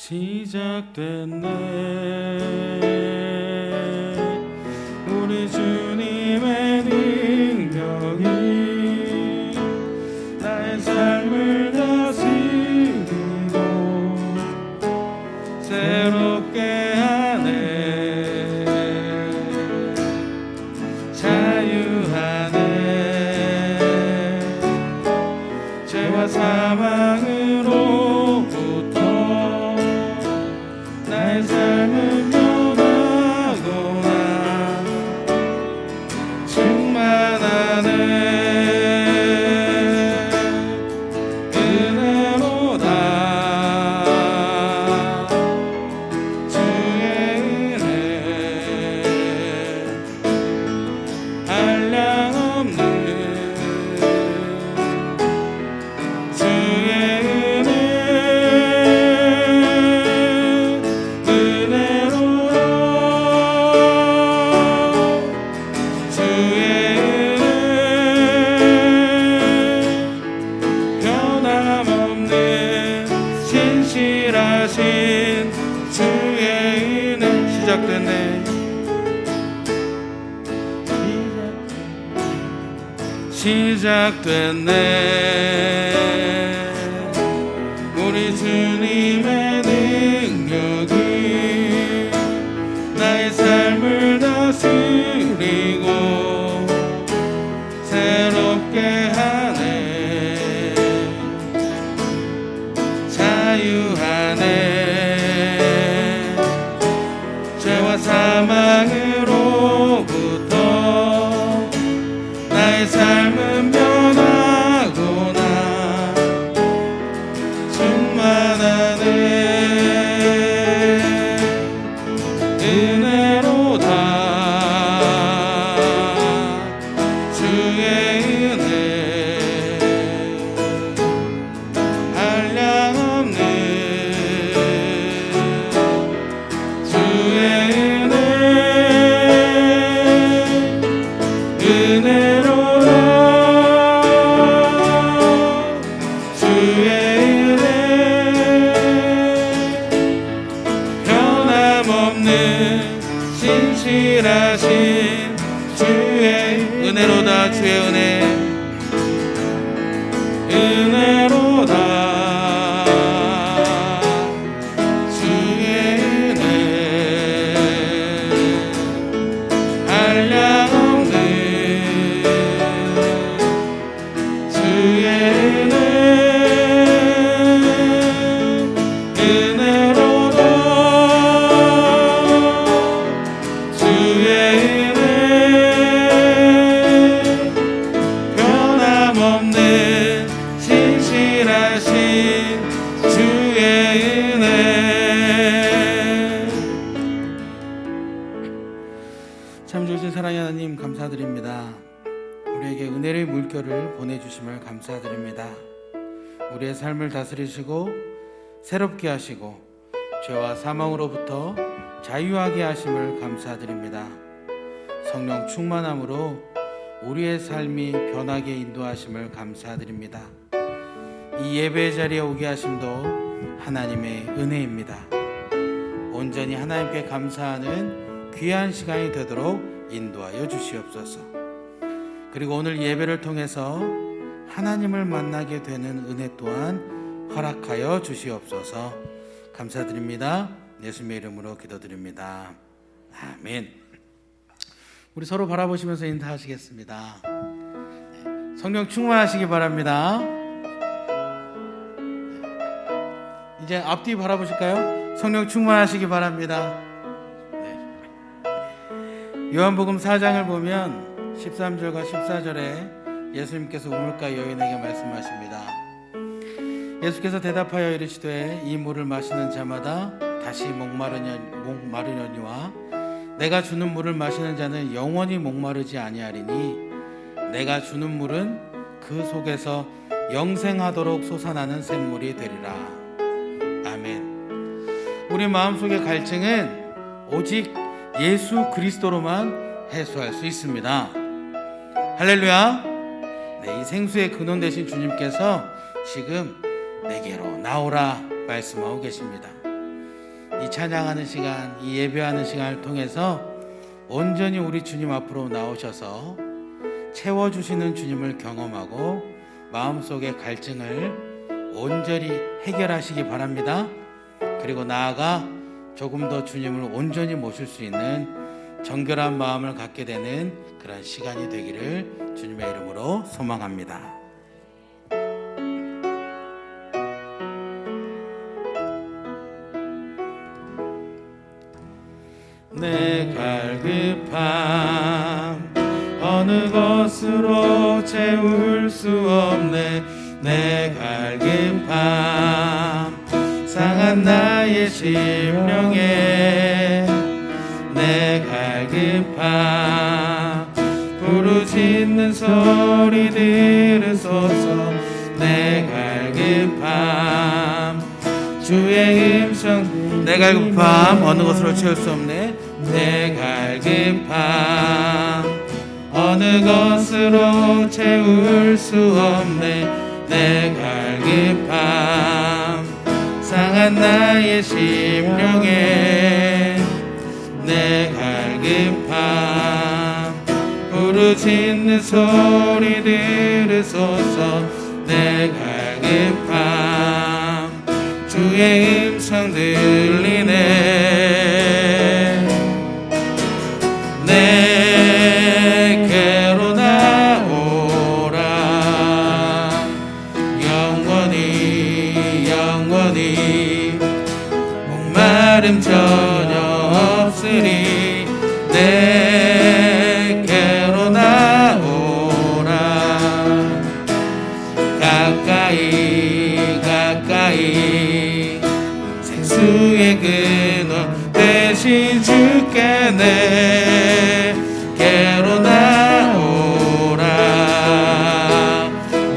시작됐네. 우리 주님의 능력이 나의 삶을 다스리고 새롭게 하네. 자유하네. 죄와 사망으로부터 나의 삶은 변하구나. 충만하네. 은혜로다. 주의 은혜 한량없는 주의 은혜 은혜로라. 주의 은혜 변함없는 신실하신 주의 은혜. 시작됐네. 시작됐네. 우리 주님의 능력이 나의 삶을 다스리고 새롭게 하네. 자유하네. 죄와 사망으로부터 나의 삶은 변하구나. 충만하네. 은혜로다. 주의 은혜 한량없는 주의 은혜 은혜로라. 주의 은혜 변함없는 신실하신 주의 은혜로다. 주의 은혜 은혜로다. 주의 은혜 한량없는 주의 은혜 은혜로다. 주의 은혜 변함없는 신실하신 주의 은혜. 참 좋으신 사랑의 하나님, 감사드립니다. 우리에게 은혜의 물결을 보내주심을 감사드립니다. 우리의 삶을 다스리시고 새롭게 하시고 죄와 사망으로부터 자유하게 하심을 감사드립니다. 성령 충만함으로 우리의 삶이 변하게 인도하심을 감사드립니다. 이 예배의 자리에 오게 하심도 하나님의 은혜입니다. 온전히 하나님께 감사하는 귀한 시간이 되도록 인도하여 주시옵소서. 그리고 오늘 예배를 통해서 하나님을 만나게 되는 은혜 또한 허락하여 주시옵소서. 감사드립니다. 예수님의 이름으로 기도드립니다. 아멘. 우리 서로 바라보시면서 인사하시겠습니다. 성령 충만하시기 바랍니다. 이제 앞뒤 바라보실까요? 성령 충만하시기 바랍니다. 요한복음 4장을 보면 13절과 14절에 예수님께서 우물가 여인에게 말씀하십니다. 예수께서 대답하여 이르시되 이 물을 마시는 자마다 다시 목마르려니와 내가 주는 물을 마시는 자는 영원히 목마르지 아니하리니 내가 주는 물은 그 속에서 영생하도록 솟아나는 샘물이 되리라. 아멘. 우리 마음속의 갈증은 오직 예수 그리스도로만 해소할 수 있습니다. 할렐루야. 네, 이 생수의 근원 되신 주님께서 지금 내게로 나오라 말씀하고 계십니다. 이 찬양하는 시간, 이 예배하는 시간을 통해서 온전히 우리 주님 앞으로 나오셔서 채워주시는 주님을 경험하고 마음속의 갈증을 온전히 해결하시기 바랍니다. 그리고 나아가 조금 더 주님을 온전히 모실 수 있는 정결한 마음을 갖게 되는 그런 시간이 되기를 주님의 이름으로 소망합니다. 내 갈급함 어느 것으로 채울 수 없네. 내 갈급함 상한 나의 심령에 내 갈급함 부르짖는 소리 들으소서. 내 갈급함 주의 음성. 내 갈급함 어느 것으로 채울 수 없네. 내 갈급함 어느 것으로 채울 수 없네. 내 갈급함 상한 나의 심령에 내 갈급함 부르짖는 소리 들으소서. 내 갈급함 주의 음성 들리네. 내게로 나오라. 영원히 목마름 전혀 없으리. 내게로 나오라. 가까이 생수의 근원 대신 주께 내게로 나오라.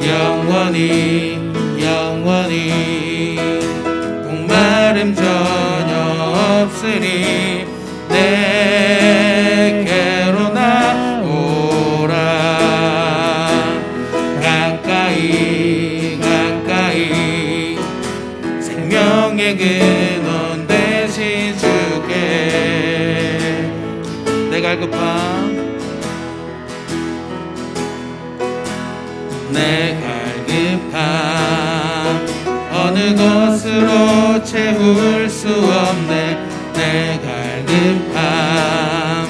영원히 목마름 전혀 없으리. 내게로 나오라. 가까이 생명의 근원 대신 주께 내 갈급함 어느 것으로 채울 수 없네. 내 갈급함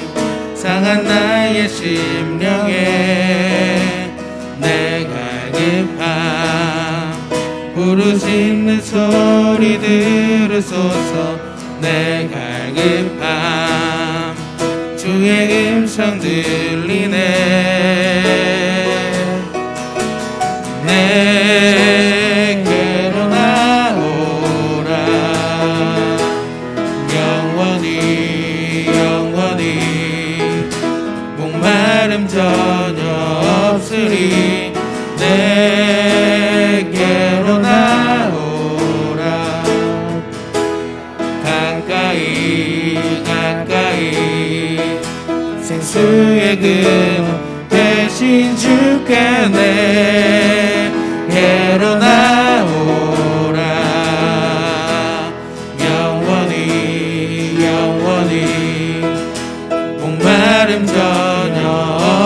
상한 나의 심령에 내 갈급함 부르짖는 소리 들으소서. 내 갈급함 주의 음성 들리네. 내게로 나오라. 영원히 목마름 전혀 없으리. 내게로 나오라. 가까이 생수의 근원 대신 주께 내게로 나오라. 영원히 목마름 전혀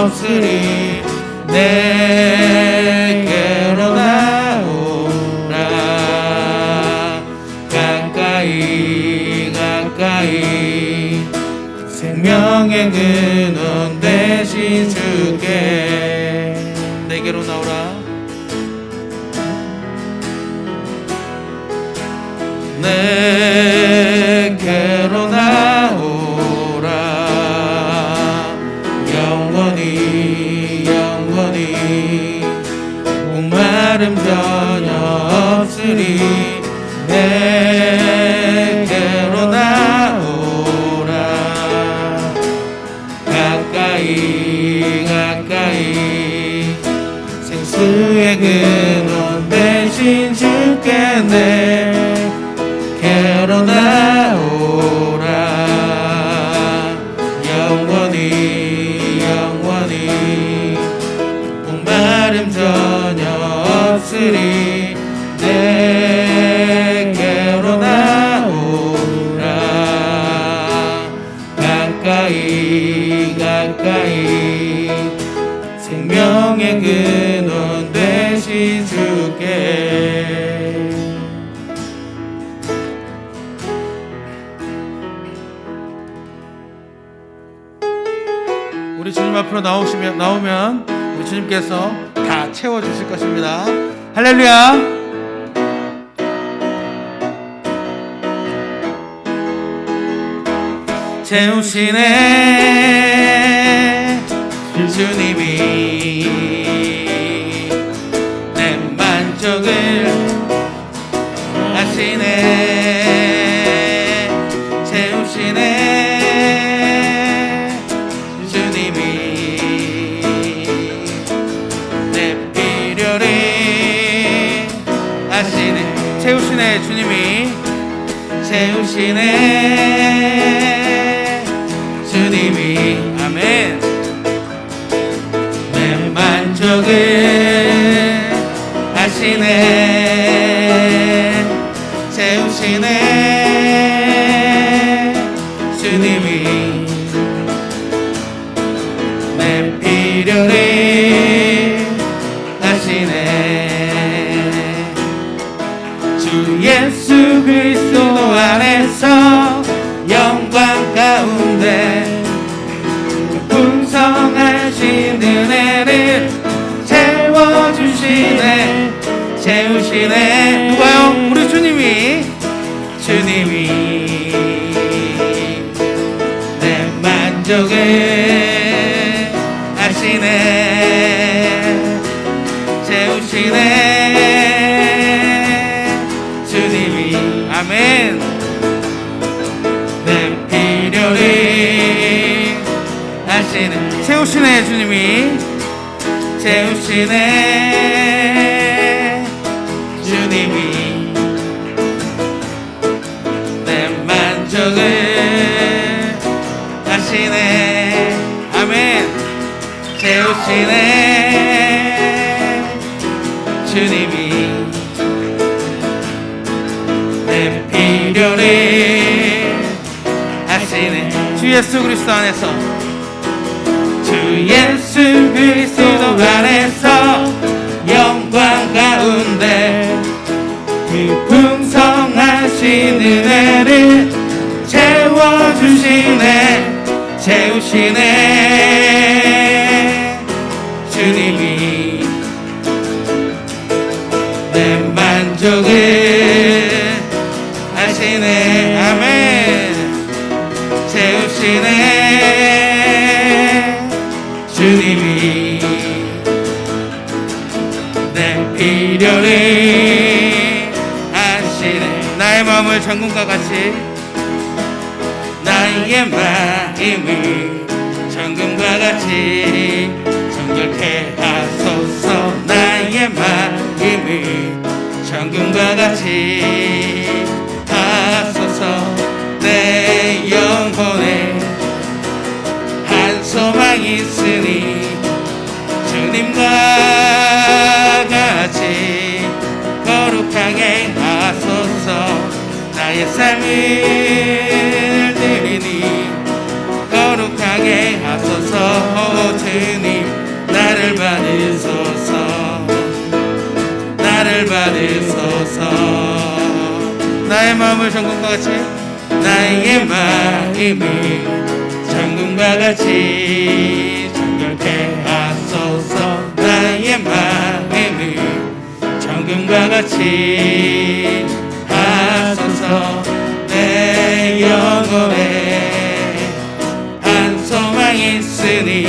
없으리. 내게로 나오라. 가까이 생명의 근원 대신 주께 내게로 나오라. 내게로 나오라. 영원히 목마름 전혀 없으리. 내게로 나오라. 가까이 생수의 근원 대신 주께 내게로 나오라. 영원히 목마름 전혀 없으리. 내게로 나오라. 생명의 근원 되신 주께 우리 주님 앞으로 나오면 우리 주님께서 다 채워주실 것입니다. 할렐루야. 채우시네 주님이 내 만족을 하시네. 채우시네 주님이 내 필요를 하시네. 채우시네 주님이 채우시네 주님이 아멘. 내 만족을 하시네. 채우시네 주님이 내 필요를 하시네. 주 예수 그리스도 안에서 영광 가운데 풍성하신 은혜를 채워주시네. 채우시네. 누가요? 우리 주님이 내 만족을 하시네. 채우시네 주님이 아멘. 내 필요를 하시네. 채우시네 주님이 채우시네 주님이 내 만족을 하시네. 아멘. 채우시네 주님이 내 필요를 하시네. 주 예수 그리스도 안에서 주 예수 그리스도 안에서 영광 가운데 그 풍성하신 은혜를 채워주시네. 채우시네 주님이 내 만족을 하시네. 아멘. 채우시네 주님이 내 필요를 하시네. 나의 마음을 정금과 같이 나의 마음을 정금과 같이 정결케 하소서. 나의 마음을 정금과 같이 하소서. 내 영혼에 한 소망 있으니 주님과 같이 거룩하게 하소서. 나의 삶을 드리니 거룩하게 하소서. 주님 나를 받으소서. 나를 받으소서. 나의 마음을 정금과 같이 나의 마음을 정금과 같이 정결케 하소서. 나의 마음을 정금과 같이 하소서. 내 영혼에 한 소망 있으니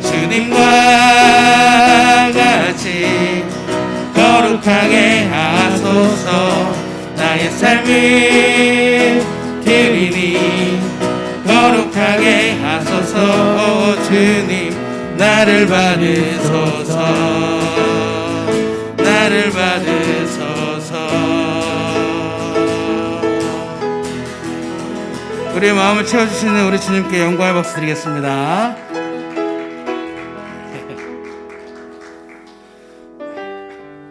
주님과 같이 거룩하게 하소서. 나의 삶을 드리니 거룩하게 하소서. 주님 나를 받으소서. 나를 받으소서. 우리의 마음을 채워주시는 우리 주님께 영광의 박수 드리겠습니다.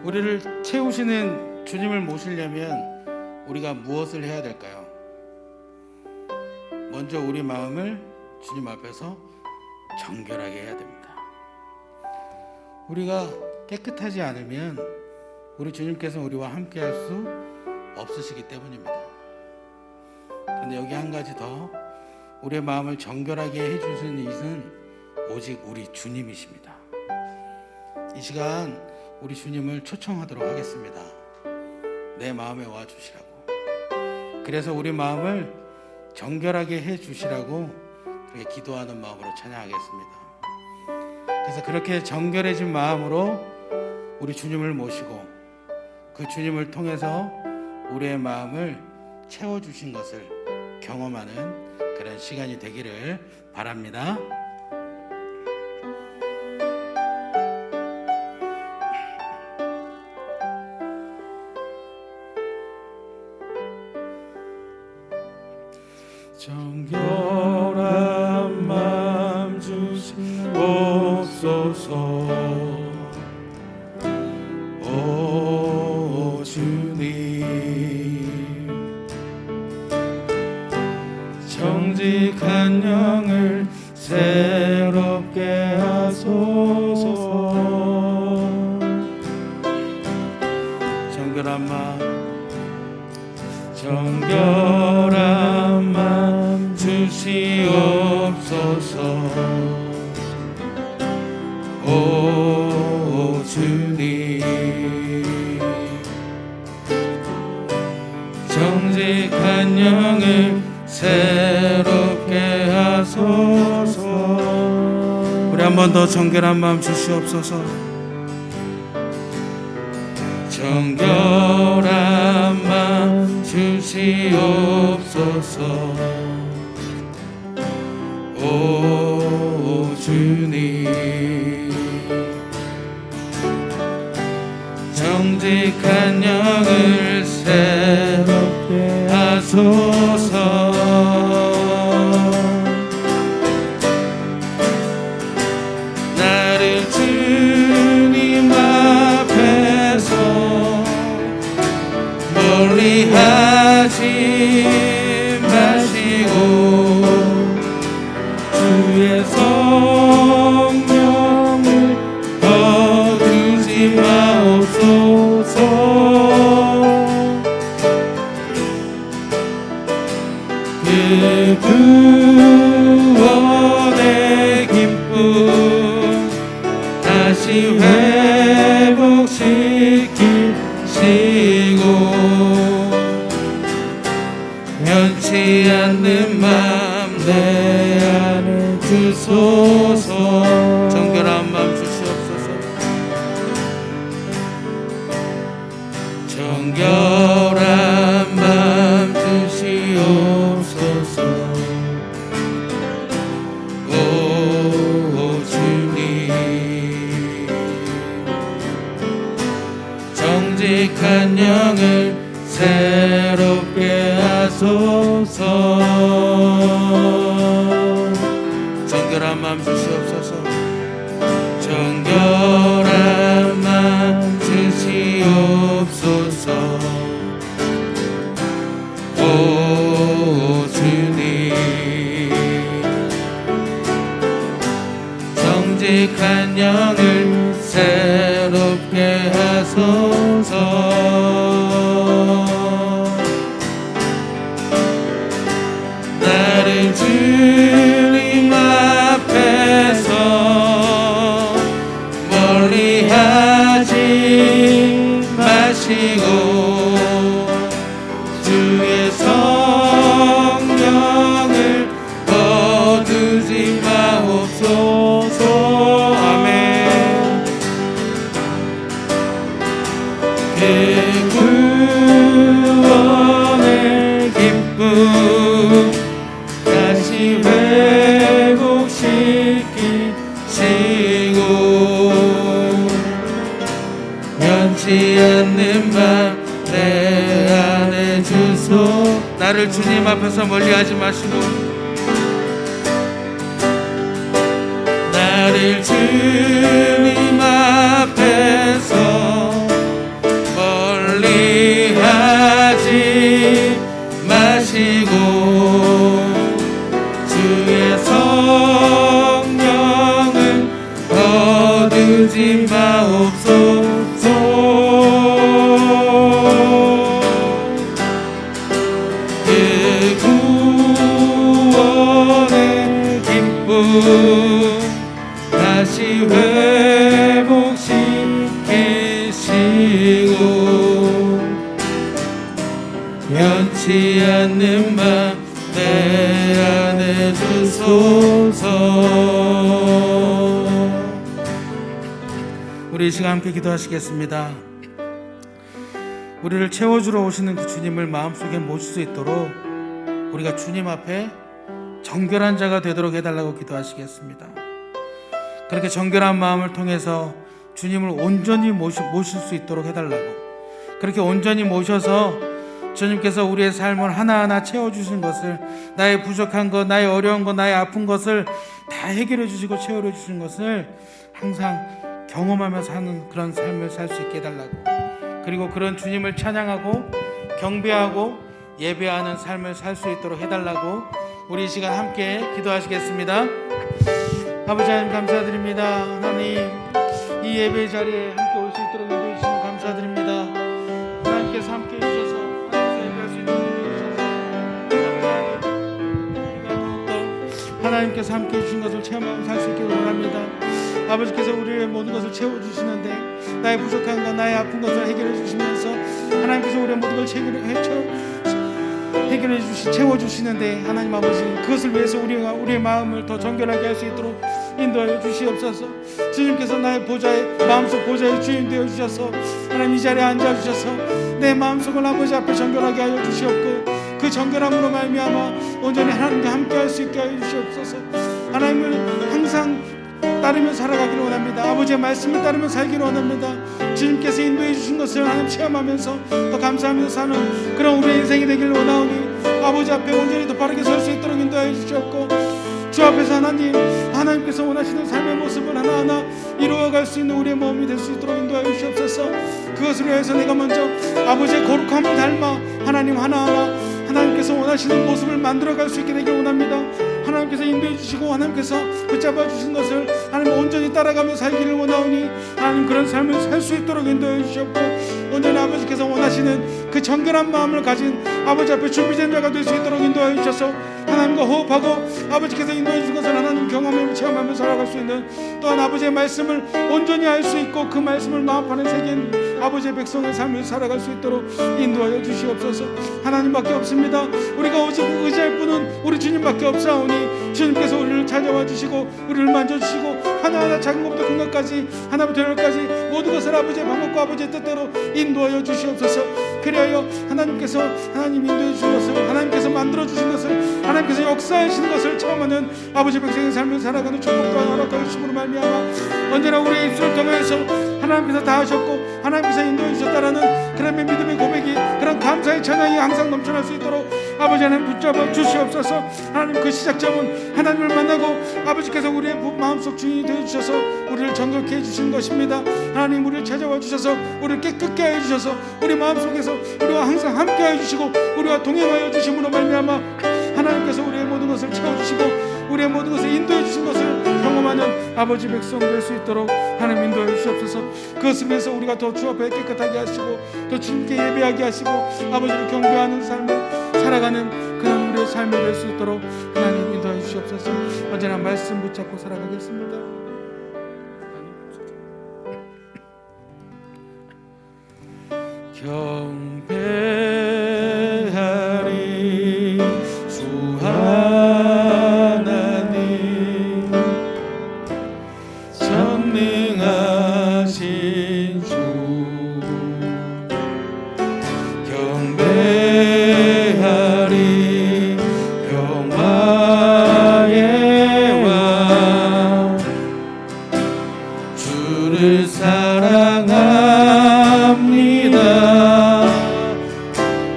우리를 채우시는 주님을 모시려면 우리가 무엇을 해야 될까요? 먼저 우리 마음을 주님 앞에서 정결하게 해야 됩니다. 우리가 깨끗하지 않으면 우리 주님께서 우리와 함께 할 수 없으시기 때문입니다. 그런데 여기 한 가지 더, 우리의 마음을 정결하게 해주시는 이는 오직 우리 주님이십니다. 이 시간 우리 주님을 초청하도록 하겠습니다. 내 마음에 와 주시라고. 그래서 우리 마음을 정결하게 해 주시라고 그렇게 기도하는 마음으로 찬양하겠습니다. 그래서 그렇게 정결해진 마음으로 우리 주님을 모시고 그 주님을 통해서 우리의 마음을 채워주신 것을 경험하는 그런 시간이 되기를 바랍니다. 정결한 마음 주시옵소서. 오 주님, 정직한 영을 새롭게 하소서. 정결한 마음 주시옵소서. 오 주님, 정직한 영을 새롭게 하소서. 우리 한 번 더 정결한 마음 주시옵소서. 정결한 마음 주시옵소서. 오 주님, 정직한 영을 새롭게 하소서. 나를 주님 앞에서 멀리하지 마시고 주의 성령을 거두지 마옵소서. 그 구원의 기쁨 다시 회복시키시고 변치 않는 맘 내 안에 주소서. 정결한 마음 주시옵소서. 정결한 마음 주시옵소서. 오 주님, 정직한 영을 새롭게 하소서. 정결한 마음 주시옵소서. 정결한 마음 주시옵소서. 오 주님, 정직한 영을 새롭게 하소서. 나를 주님 앞에서 멀리하지 마시고 주의 성령을 거두지 마옵소서. 아멘. 그 구원의 기쁨 다시 회복시키시고 변치 않는 밤 내 안에 주소. 나를 주님 앞에서 멀리하지 마시고 나를 주님 앞에서 멀리하지 마시고 주의 성령을 거두지 깨우지 마옵소서. 그 구원의 기쁨 다시 회복시키시고 변치 않는 맘 내 안에 주소서. 우리 이 시간 함께 기도하시겠습니다. 우리를 채워주러 오시는 그 주님을 마음속에 모실 수 있도록 우리가 주님 앞에 정결한 자가 되도록 해달라고 기도하시겠습니다. 그렇게 정결한 마음을 통해서 주님을 온전히 모실 수 있도록 해달라고, 그렇게 온전히 모셔서 주님께서 우리의 삶을 하나하나 채워주신 것을, 나의 부족한 것, 나의 어려운 것, 나의 아픈 것을 다 해결해 주시고 채워해 주신 것을 항상 경험하며 사는 그런 삶을 살 수 있게 해달라고, 그리고 그런 주님을 찬양하고 경배하고 예배하는 삶을 살 수 있도록 해달라고 우리 이 시간 함께 기도하시겠습니다. 아버지 하나님 감사드립니다. 하나님 이 예배 자리에 함께 올 수 있도록 인도해 주시면 감사드립니다. 하나님께서 함께 해주셔서 예배할 수 있도록 인도해 주셔서 하나님께서 함께 해주신 것을 체험하고 살 수 있기를 원합니다. 아버지께서 우리의 모든 것을 채워주시는데 나의 부족한 것, 나의 아픈 것을 해결해 주시면서 하나님께서 우리의 모든 걸 해결해 채워주시는데 하나님 아버지, 그것을 위해서 우리가 우리의 마음을 더 정결하게 할 수 있도록 인도하여 주시옵소서. 주님께서 나의 보좌에, 마음속 보좌에 주인 되어 주셔서 하나님 이 자리에 앉아 주셔서 내 마음속을 아버지 앞에 정결하게 하여 주시옵고, 그 정결함으로 말미암아 온전히 하나님과 함께 할 수 있게 하여 주시옵소서. 하나님을 항상 따르며 살아가기를 원합니다. 아버지의 말씀을 따르며 살기를 원합니다. 주님께서 인도해 주신 것을 하나님 체험하면서 더 감사하면서 사는 그런 우리의 인생이 되기를 원하오니 아버지 앞에 온전히 더 바르게 설 수 있도록 인도하여 주시옵고, 주 앞에서 하나님께서 원하시는 삶의 모습을 하나하나 이루어갈 수 있는 우리의 몸이 될 수 있도록 인도하여 주시옵소서. 그것을 위해서 내가 먼저 아버지의 거룩함을 닮아 하나님 하나하나 하나님께서 원하시는 모습을 만들어갈 수 있게 되기를 원합니다. 하나님께서 인도해 주시고 하나님께서 붙잡아 주신 것을 하나님 온전히 따라가며 살기를 원하오니 하나님 그런 삶을 살 수 있도록 인도해 주시옵고, 온전히 아버지께서 원하시는 그 정결한 마음을 가진 아버지 앞에 준비된 자가 될 수 있도록 인도해 주셔서 하나님과 호흡하고 아버지께서 인도해 주신 것을 하나님 경험하며 체험하며 살아갈 수 있는, 또한 아버지의 말씀을 온전히 알 수 있고 그 말씀을 마음판에 새긴 아버지의 백성의 삶을 살아갈 수 있도록 인도하여 주시옵소서. 하나님밖에 없습니다. 우리가 오직 의지할 분은 우리 주님밖에 없사오니 주님께서 우리를 찾아와 주시고 우리를 만져주시고 하나하나 작은 것부터 큰 것까지 하나부터 열까지 모든 것을 아버지의 방법과 아버지의 뜻대로 인도하여 주시옵소서. 그리하여 하나님께서 하나님 인도해 주신 것을, 하나님께서 만들어 주신 것을, 하나님께서 역사하시는 것을 체험하는 아버지 백성의 삶을 살아가는 축복 또한 허락하여 주심으로 말미암아 언제나 우리의 입술을 통해서 하나님께서 다 하셨고 하나님께서 인도해 주셨다라는 그런 믿음의 고백이, 그런 감사의 찬양이 항상 넘쳐날 수 있도록 아버지 하나님 붙잡아 주시옵소서. 하나님 그 시작점은 하나님을 만나고 아버지께서 우리의 마음속 주인이 되어주셔서 우리를 정결케 해주신 것입니다. 하나님 우리를 찾아와 주셔서 우리를 깨끗게 해주셔서 우리 마음속에서 우리와 항상 함께 해주시고 우리와 동행하여 주심으로 말미암아 하나님께서 우리의 모든 것을 채워주시고 우리의 모든 것을 인도해 주신 것을 경험하는 아버지 백성 될 수 있도록 하나님 인도해 주시옵소서. 그것을 위해서 우리가 더 주 앞에 깨끗하게 하시고 더 주님께 예배하게 하시고 아버지를 경배하는 삶을 살아가는 그런 우리의 삶이 될 수 있도록 하나님 인도해 주시옵소서. 언제나 말씀 붙잡고 살아가겠습니다. 경배하리 주 하나님, 전능하신 주. 경배하리 평화의 왕, 주를 사랑합니다.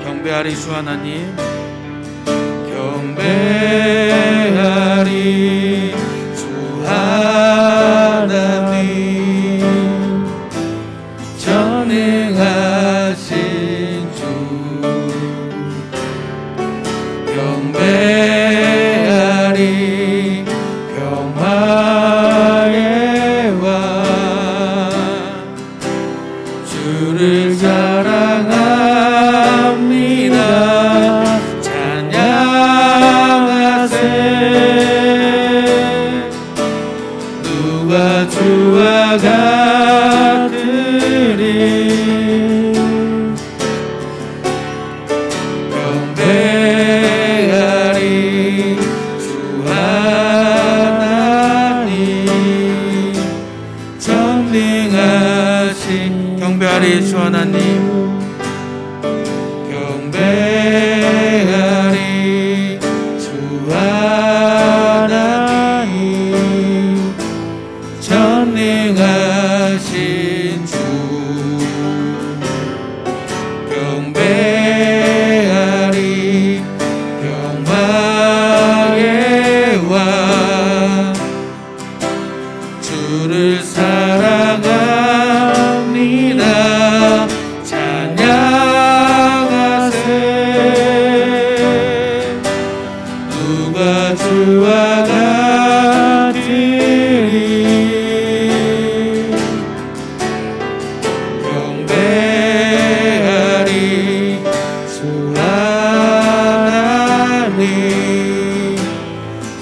경배하리 주 하나님, 경배하리 주 하나님, 전능하신 주. 경배하리 평화의 왕, 같으리 경배하리 주 하나님 전능하신 경배하리 주 하나님 경배하리 주 하나님 전능하신 주 경배하리 영광의 왕 주를 사랑합니다 찬양하세 누가 주와 같으리 경배하리 주 하나님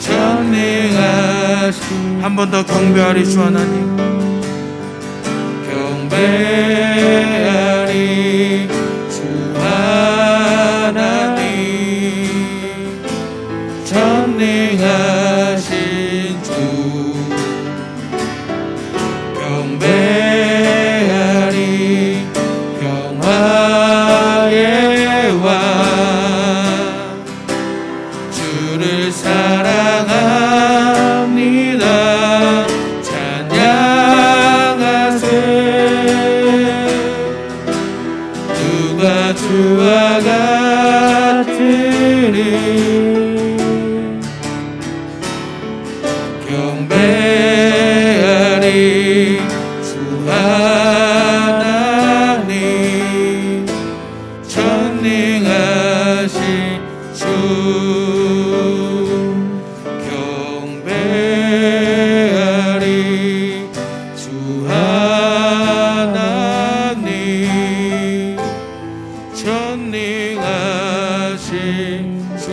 전능하신 한 번 더 경배하리 주 하나님 경배하리 주 하나님 전능하신 주 경배하리 영화의 왕 주를 사랑합니다 찬양하세 누가 주와 같으리 경배하리 주 하나님 전능하신 주 경배하리 주 하나님 전능하신 주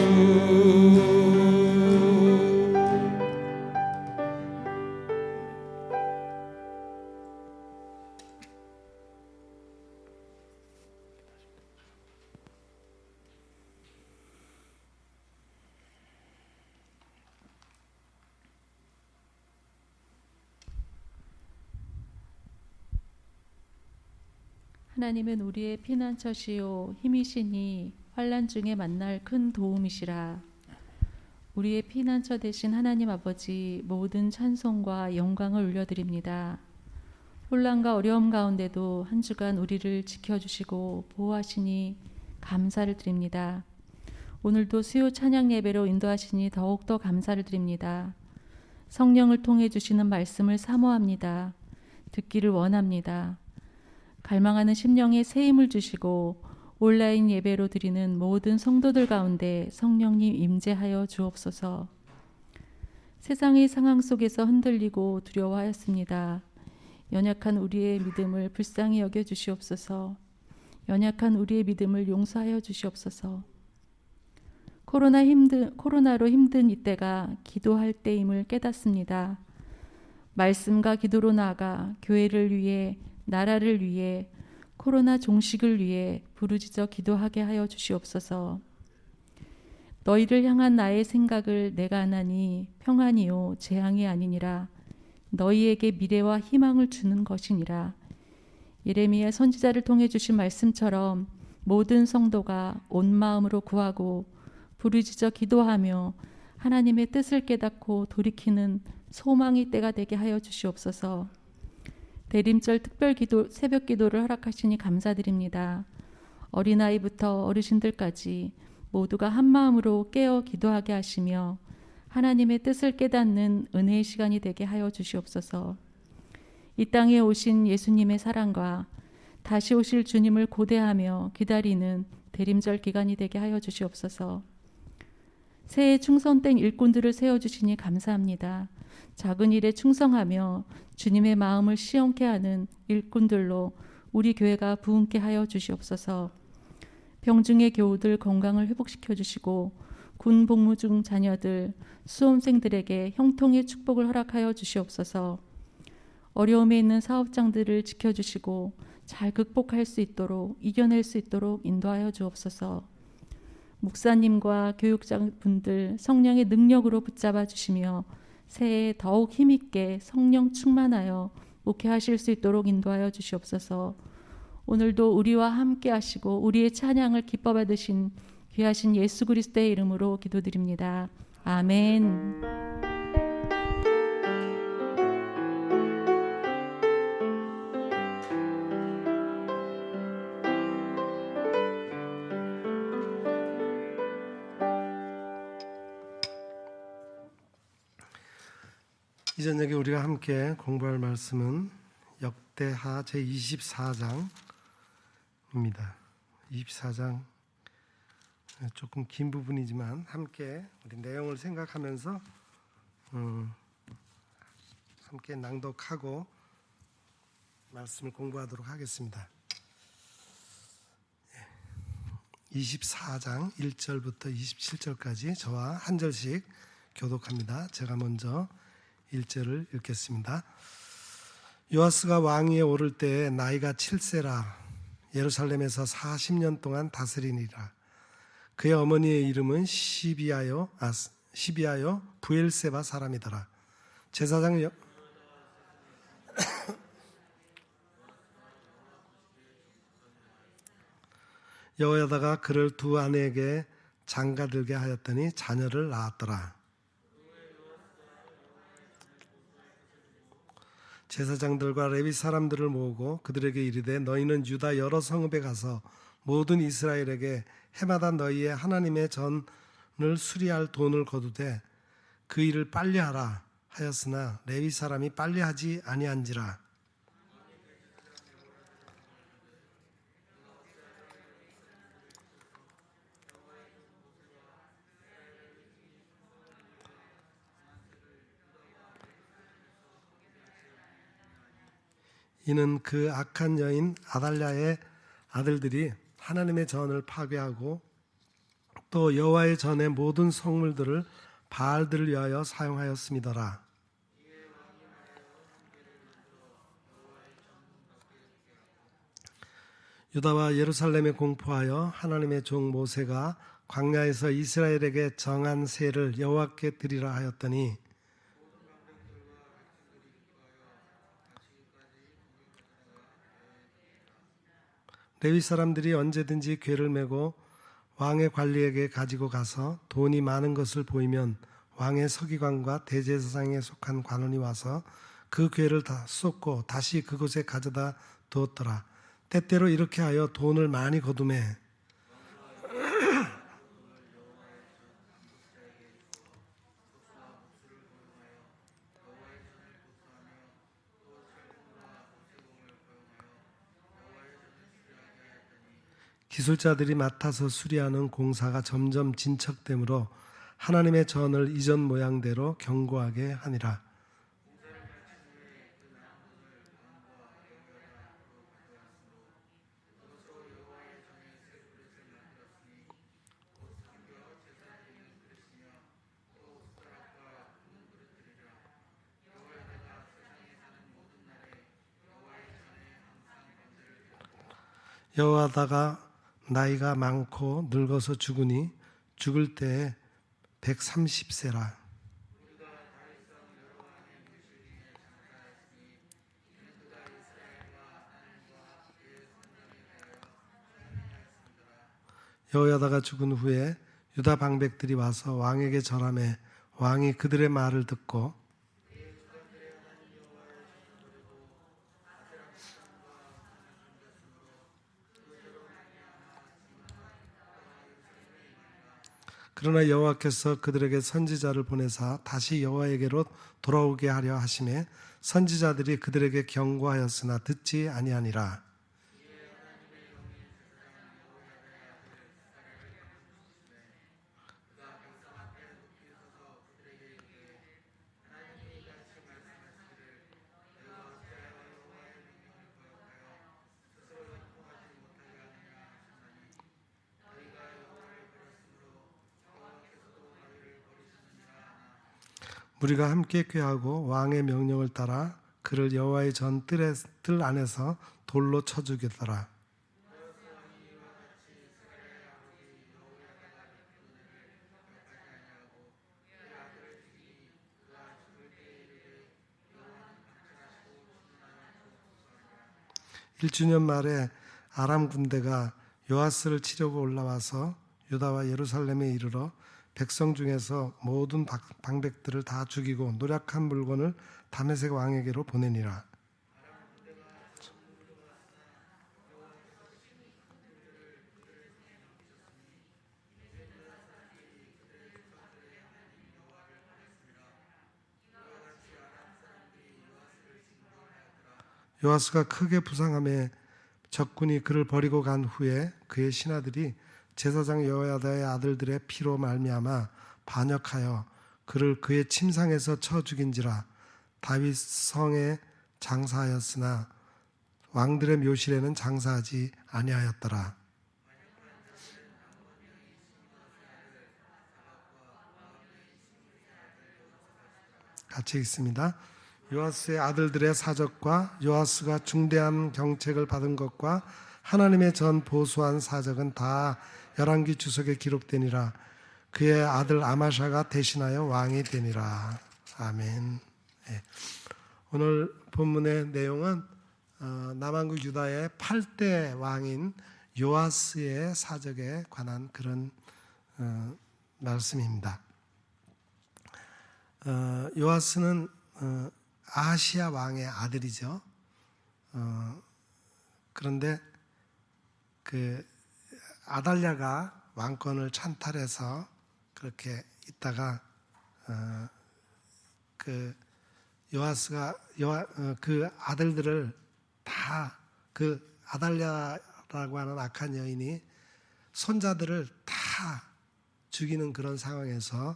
하나님은 우리의 피난처시요 힘이시니 환난 중에 만날 큰 도움이시라. 우리의 피난처 되신 하나님 아버지 모든 찬송과 영광을 올려드립니다. 혼란과 어려움 가운데도 한 주간 우리를 지켜주시고 보호하시니 감사를 드립니다. 오늘도 수요 찬양 예배로 인도하시니 더욱더 감사를 드립니다. 성령을 통해 주시는 말씀을 사모합니다. 듣기를 원합니다. 갈망하는 심령에 새 힘을 주시고 온라인 예배로 드리는 모든 성도들 가운데 성령님 임재하여 주옵소서. 세상의 상황 속에서 흔들리고 두려워하였습니다. 연약한 우리의 믿음을 불쌍히 여겨 주시옵소서. 연약한 우리의 믿음을 용서하여 주시옵소서. 코로나로 힘든 이때가 기도할 때임을 깨닫습니다. 말씀과 기도로 나아가 교회를 위해 나라를 위해 코로나 종식을 위해 부르짖어 기도하게 하여 주시옵소서. 너희를 향한 나의 생각을 내가 아나니 평안이요 재앙이 아니니라. 너희에게 미래와 희망을 주는 것이니라. 예레미야 선지자를 통해 주신 말씀처럼 모든 성도가 온 마음으로 구하고 부르짖어 기도하며 하나님의 뜻을 깨닫고 돌이키는 소망의 때가 되게 하여 주시옵소서. 대림절 특별기도 새벽 기도를 허락하시니 감사드립니다. 어린아이부터 어르신들까지 모두가 한 마음으로 깨어 기도하게 하시며 하나님의 뜻을 깨닫는 은혜의 시간이 되게 하여 주시옵소서. 이 땅에 오신 예수님의 사랑과 다시 오실 주님을 고대하며 기다리는 대림절 기간이 되게 하여 주시옵소서. 새해 충성된 일꾼들을 세워주시니 감사합니다. 작은 일에 충성하며 주님의 마음을 시원케 하는 일꾼들로 우리 교회가 부흥케 하여 주시옵소서. 병중의 교우들 건강을 회복시켜 주시고 군 복무 중 자녀들, 수험생들에게 형통의 축복을 허락하여 주시옵소서. 어려움에 있는 사업장들을 지켜주시고 잘 극복할 수 있도록 이겨낼 수 있도록 인도하여 주옵소서. 목사님과 교육자분들 성령의 능력으로 붙잡아 주시며 새해 더욱 힘있게 성령 충만하여 목회하실 수 있도록 인도하여 주시옵소서. 오늘도 우리와 함께 하시고 우리의 찬양을 기뻐 받으신 귀하신 예수 그리스도의 이름으로 기도드립니다. 아멘. 이 저녁에 우리가 함께 공부할 말씀은 역대하 제24장입니다. 24장 조금 긴 부분이지만 함께 우리 내용을 생각하면서 함께 낭독하고 말씀을 공부하도록 하겠습니다. 24장 1절부터 27절까지 저와 한 절씩 교독합니다. 제가 먼저 1절을 읽겠습니다. 요아스가 왕위에 오를 때에 나이가 7세라 예루살렘에서 40년 동안 다스리니라. 그의 어머니의 이름은 시비아요 부엘세바 사람이더라. 제사장 여호야다가 그를 두 아내에게 장가들게 하였더니 자녀를 낳았더라. 제사장들과 레위 사람들을 모으고 그들에게 이르되 너희는 유다 여러 성읍에 가서 모든 이스라엘에게 해마다 너희의 하나님의 전을 수리할 돈을 거두되 그 일을 빨리 하라 하였으나 레위 사람이 빨리 하지 아니한지라. 이는 그 악한 여인 아달랴의 아들들이 하나님의 전을 파괴하고 또 여호와의 전의 모든 성물들을 바알들을 위하여 사용하였음이더라. 유다와 예루살렘에 공포하여 하나님의 종 모세가 광야에서 이스라엘에게 정한 세를 여호와께 드리라 하였더니 레위 사람들이 언제든지 궤를 메고 왕의 관리에게 가지고 가서 돈이 많은 것을 보이면 왕의 서기관과 대제사장에 속한 관원이 와서 그 궤를 다 쏟고 다시 그곳에 가져다 두었더라. 때때로 이렇게 하여 돈을 많이 거두매 기술자들이 맡아서 수리하는 공사가 점점 진척되므로 하나님의 전을 이전 모양대로 견고하게 하니라. 여호와다가 나이가 많고 늙어서 죽으니 죽을 때에 130세라. 여호야다가 죽은 후에 유다 방백들이 와서 왕에게 절하매 왕이 그들의 말을 듣고 그러나 여호와께서 그들에게 선지자를 보내사 다시 여호와에게로 돌아오게 하려 하심에 선지자들이 그들에게 경고하였으나 듣지 아니하니라. 우리가 함께 꾀하고 왕의 명령을 따라 그를 여호와의 전 뜰 안에서 돌로 쳐 죽이더라. (1주년) 말에 아람 군대가 요아스를 치려고 올라와서 유다와 예루살렘에 이르러 백성 중에서 모든 방백들을 다 죽이고 노략한 물건을 다메섹 왕에게로 보내니라. 요아스가 크게 부상함에 적군이 그를 버리고 간 후에 그의 신하들이 제사장 여호야다의 아들들의 피로 말미암아 반역하여 그를 그의 침상에서 쳐 죽인지라. 다윗 성에 장사하였으나 왕들의 묘실에는 장사하지 아니하였더라. 같이 읽습니다. 요아스의 아들들의 사적과 요아스가 중대한 경책을 받은 것과 하나님의 전 보수한 사적은 다 열왕기 주석에 기록되니라. 그의 아들 아마샤가 대신하여 왕이 되니라. 아멘. 네. 오늘 본문의 내용은 남한국 유다의 8대 왕인 요아스의 사적에 관한 그런 말씀입니다. 요아스는 아하시야 왕의 아들이죠. 그런데 그 아달랴가 왕권을 찬탈해서 그렇게 있다가 그 요아스가 그 아들들을 다 그 아달랴라고 하는 악한 여인이 손자들을 다 죽이는 그런 상황에서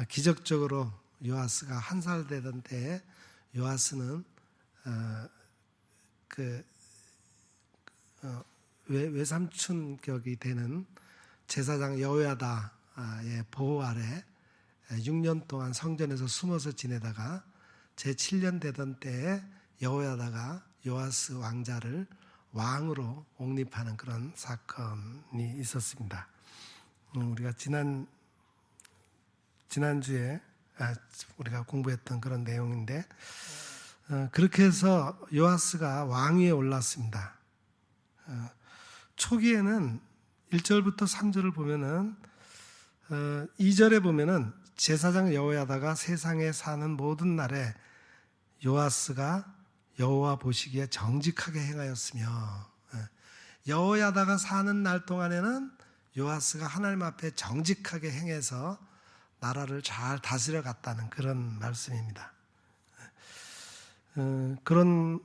기적적으로 요아스가 1살 되던 때에 요아스는 외삼촌 격이 되는 제사장 여호야다의 보호 아래 6년 동안 성전에서 숨어서 지내다가 제7년 되던 때에 여호야다가 요아스 왕자를 왕으로 옹립하는 그런 사건이 있었습니다. 우리가 지난주에 우리가 공부했던 그런 내용인데, 그렇게 해서 요아스가 왕위에 올랐습니다. 초기에는 1절부터 3절을 보면은 2절에 보면은 제사장 여호야다가 세상에 사는 모든 날에 요아스가 여호와 보시기에 정직하게 행하였으며, 여호야다가 사는 날 동안에는 요아스가 하나님 앞에 정직하게 행해서 나라를 잘 다스려 갔다는 그런 말씀입니다. 그런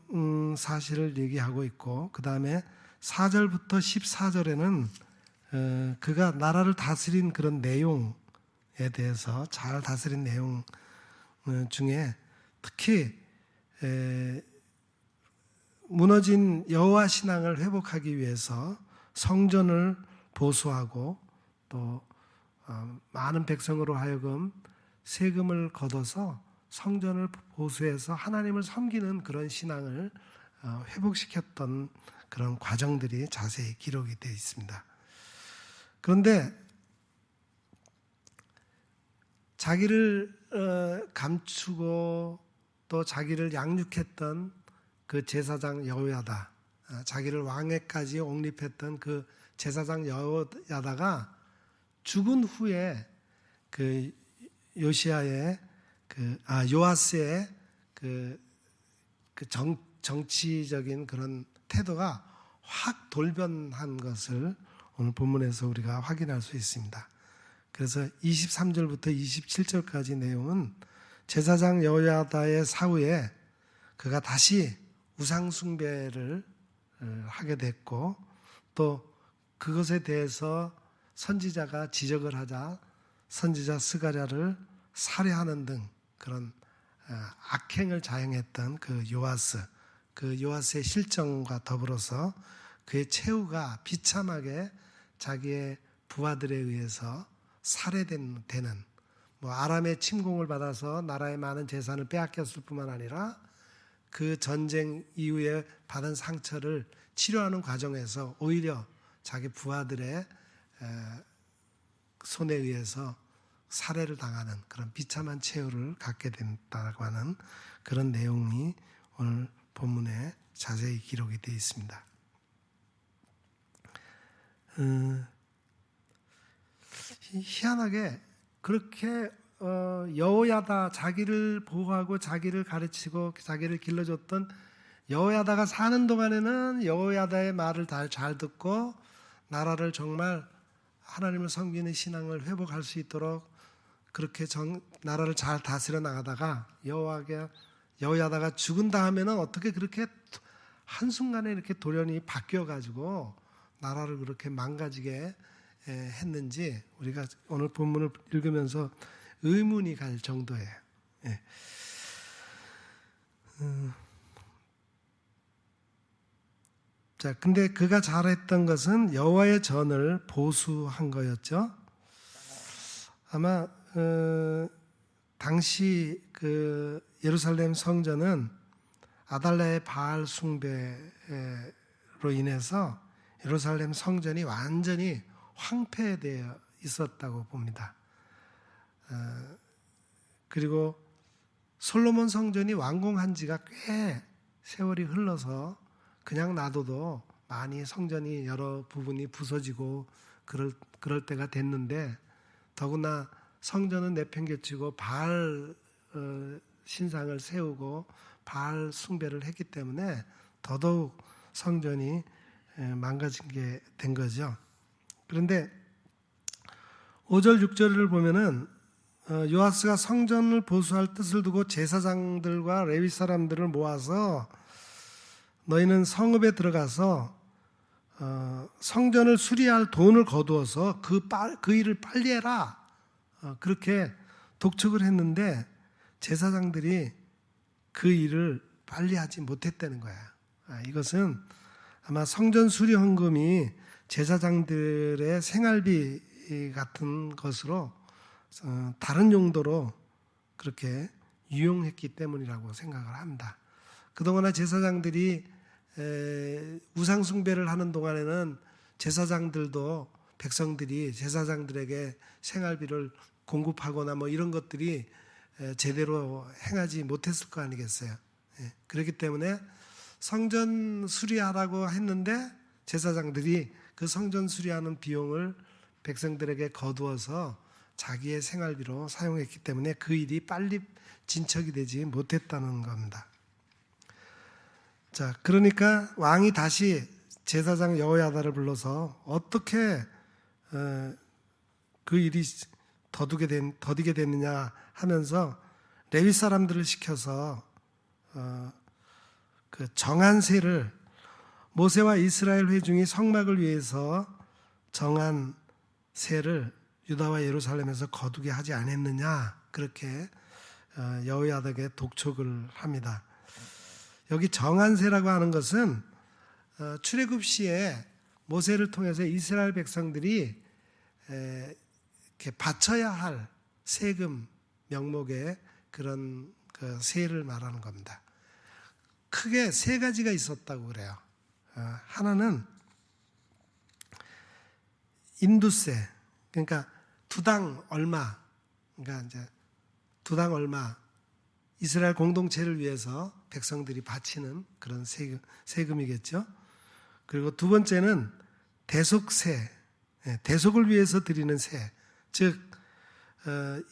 사실을 얘기하고 있고, 그 다음에 4절부터 14절에는 그가 나라를 다스린 그런 내용에 대해서, 잘 다스린 내용 중에 특히 무너진 여호와 신앙을 회복하기 위해서 성전을 보수하고 또 많은 백성으로 하여금 세금을 걷어서 성전을 보수해서 하나님을 섬기는 그런 신앙을 회복시켰던 그런 과정들이 자세히 기록이 되어 있습니다. 그런데 자기를 감추고 또 자기를 양육했던 그 제사장 여호야다, 자기를 왕에까지 옹립했던 그 제사장 여호야다가 죽은 후에 그 요시야의 요아스의 정치적인 그런 태도가 확 돌변한 것을 오늘 본문에서 우리가 확인할 수 있습니다. 그래서 23절부터 27절까지 내용은 제사장 여호야다의 사후에 그가 다시 우상 숭배를 하게 됐고, 또 그것에 대해서 선지자가 지적을 하자 선지자 스가랴를 살해하는 등 그런 악행을 자행했던 그 요아스의 실정과 더불어서 그의 최후가 비참하게 자기의 부하들에 의해서 살해되는, 아람의 침공을 받아서 나라의 많은 재산을 빼앗겼을 뿐만 아니라 그 전쟁 이후에 받은 상처를 치료하는 과정에서 오히려 자기 부하들의 손에 의해서 살해를 당하는 그런 비참한 최후를 갖게 된다고 하는 그런 내용이 오늘 본문에 자세히 기록이 되어 있습니다. 희한하게 그렇게 여호야다, 자기를 보호하고 자기를 가르치고 자기를 길러줬던 여호야다가 사는 동안에는 여호야다의 말을 잘 듣고 나라를 정말 하나님을 섬기는 신앙을 회복할 수 있도록 그렇게 나라를 잘 다스려 나가다가 여호야다가 죽은 다음에는 어떻게 그렇게 한순간에 이렇게 돌연히 바뀌어가지고 나라를 그렇게 망가지게 했는지 우리가 오늘 본문을 읽으면서 의문이 갈 정도예요. 예. 자, 근데 그가 잘했던 것은 여호와의 전을 보수한 거였죠. 아마 당시 그 예루살렘 성전은 아달라의 바알 숭배로 인해서 예루살렘 성전이 완전히 황폐되어 있었다고 봅니다. 그리고 솔로몬 성전이 완공한 지가 꽤 세월이 흘러서 그냥 놔둬도 많이 성전이 여러 부분이 부서지고 그럴 때가 됐는데 더구나 성전은 내팽개치고 바알 신상을 세우고 바알 숭배를 했기 때문에 더더욱 성전이 망가진 게 된 거죠. 그런데 5절 6절을 보면은 요아스가 성전을 보수할 뜻을 두고 제사장들과 레위 사람들을 모아서 너희는 성읍에 들어가서 성전을 수리할 돈을 거두어서 그 일을 빨리 해라. 그렇게 독촉을 했는데 제사장들이 그 일을 빨리 하지 못했다는 거야. 이것은 아마 성전 수리 헌금이 제사장들의 생활비 같은 것으로 다른 용도로 그렇게 유용했기 때문이라고 생각을 합니다. 그동안에 제사장들이 우상 숭배를 하는 동안에는 제사장들도 백성들이 제사장들에게 생활비를 공급하거나 뭐 이런 것들이 제대로 행하지 못했을 거 아니겠어요. 그렇기 때문에 성전 수리하라고 했는데 제사장들이 그 성전 수리하는 비용을 백성들에게 거두어서 자기의 생활비로 사용했기 때문에 그 일이 빨리 진척이 되지 못했다는 겁니다. 자, 그러니까 왕이 다시 제사장 여호야다를 불러서 어떻게 그 일이 더디게 됐느냐 하면서 레위 사람들을 시켜서 그 정한 세를 모세와 이스라엘 회중이 성막을 위해서 정한 세를 유다와 예루살렘에서 거두게 하지 않았느냐 그렇게 여호야다에게 독촉을 합니다. 여기 정한세라고 하는 것은 출애굽 시에 모세를 통해서 이스라엘 백성들이 이렇게 바쳐야 할 세금 명목의 그런 그 세를 말하는 겁니다. 크게 세 가지가 있었다고 그래요. 하나는 인두세, 그러니까 두당 얼마, 그러니까 이제 두당 얼마 이스라엘 공동체를 위해서 백성들이 바치는 그런 세금이겠죠. 그리고 두 번째는 대속세, 대속을 위해서 드리는 세. 즉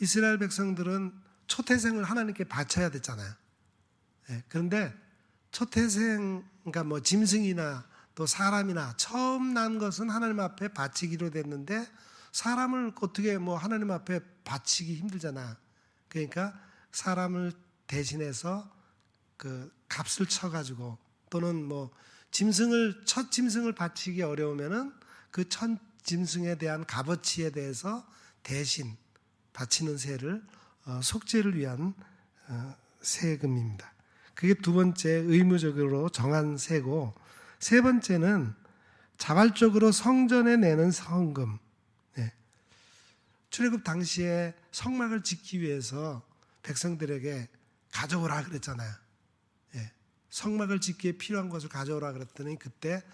이스라엘 백성들은 초태생을 하나님께 바쳐야 됐잖아요. 그런데 초태생, 그러니까 뭐 짐승이나 또 사람이나 처음 난 것은 하나님 앞에 바치기로 됐는데 사람을 어떻게 뭐 하나님 앞에 바치기 힘들잖아. 그러니까 사람을 대신해서 그 값을 쳐가지고 또는 뭐 첫 짐승을 바치기 어려우면은 그 첫 짐승에 대한 값어치에 대해서 대신 바치는 세를 속죄를 위한 세금입니다. 그게 두 번째 의무적으로 정한 세고, 세 번째는 자발적으로 성전에 내는 헌금. 출애굽 당시에 성막을 짓기 위해서 백성들에게 가져오라 그랬잖아요. 성막을 짓기에 필요한 것을 가져오라 그랬더니 그때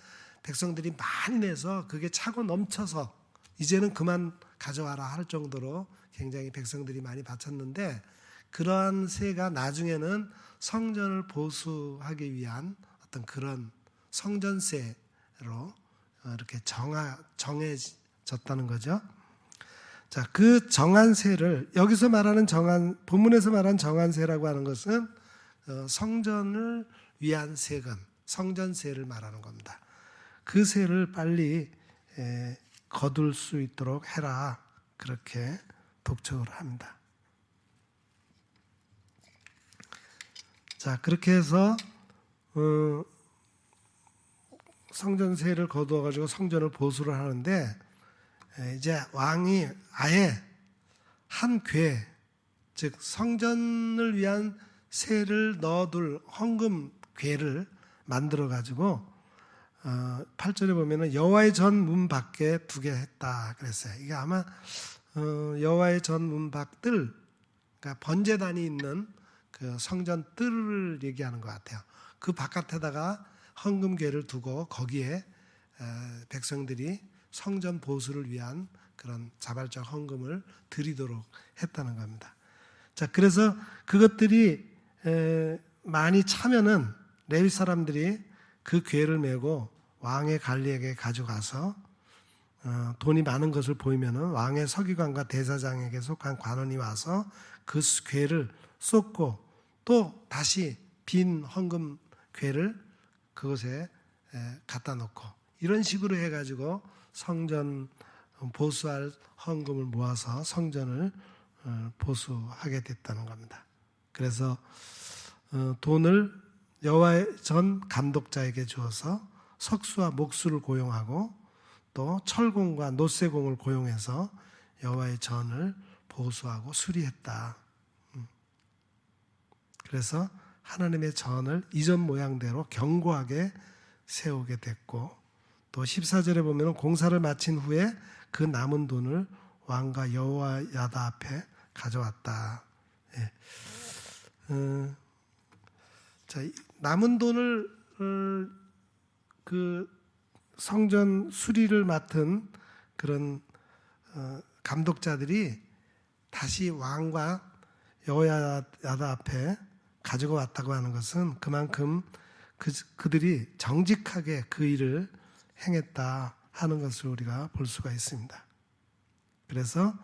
백성들이 많이 내서 그게 차고 넘쳐서 이제는 그만 가져와라 할 정도로 굉장히 백성들이 많이 바쳤는데, 그러한 세가 나중에는 성전을 보수하기 위한 어떤 그런 성전세로 이렇게 정해졌다는 거죠. 자, 그 정한세를 여기서 말하는 본문에서 말하는 정한세라고 하는 것은 성전을 위한 세금, 성전세를 말하는 겁니다. 그 세를 빨리 거둘 수 있도록 해라, 그렇게 독촉을 합니다. 자, 그렇게 해서 성전세를 거두어 가지고 성전을 보수를 하는데, 이제 왕이 아예 한 궤, 즉 성전을 위한 세를 넣어둘 헌금 궤를 만들어 가지고 8절에 보면은 여호와의 전 문 밖에 두게 했다 그랬어요. 이게 아마 여호와의 전 문 밖들, 그러니까 번제단이 있는 그 성전 뜰을 얘기하는 것 같아요. 그 바깥에다가 헌금 궤를 두고 거기에 백성들이 성전 보수를 위한 그런 자발적 헌금을 드리도록 했다는 겁니다. 자, 그래서 그것들이 많이 차면은 레위 사람들이 그 궤를 메고 왕의 관리에게 가져가서 돈이 많은 것을 보이면은 왕의 서기관과 대사장에게 속한 관원이 와서 그 궤를 쏟고 또 다시 빈 헌금 궤를 그곳에 갖다 놓고, 이런 식으로 해가지고 성전 보수할 헌금을 모아서 성전을 보수하게 됐다는 겁니다. 그래서 돈을 여호와의 전 감독자에게 주어서 석수와 목수를 고용하고 또 철공과 노쇠공을 고용해서 여호와의 전을 보수하고 수리했다. 그래서 하나님의 전을 이전 모양대로 견고하게 세우게 됐고, 또 14절에 보면 공사를 마친 후에 그 남은 돈을 왕과 여호야다 앞에 가져왔다. 예. 자, 남은 돈을 그 성전 수리를 맡은 그런 감독자들이 다시 왕과 여호야다 앞에 가지고 왔다고 하는 것은 그만큼 그들이 정직하게 그 일을 행했다 하는 것을 우리가 볼 수가 있습니다. 그래서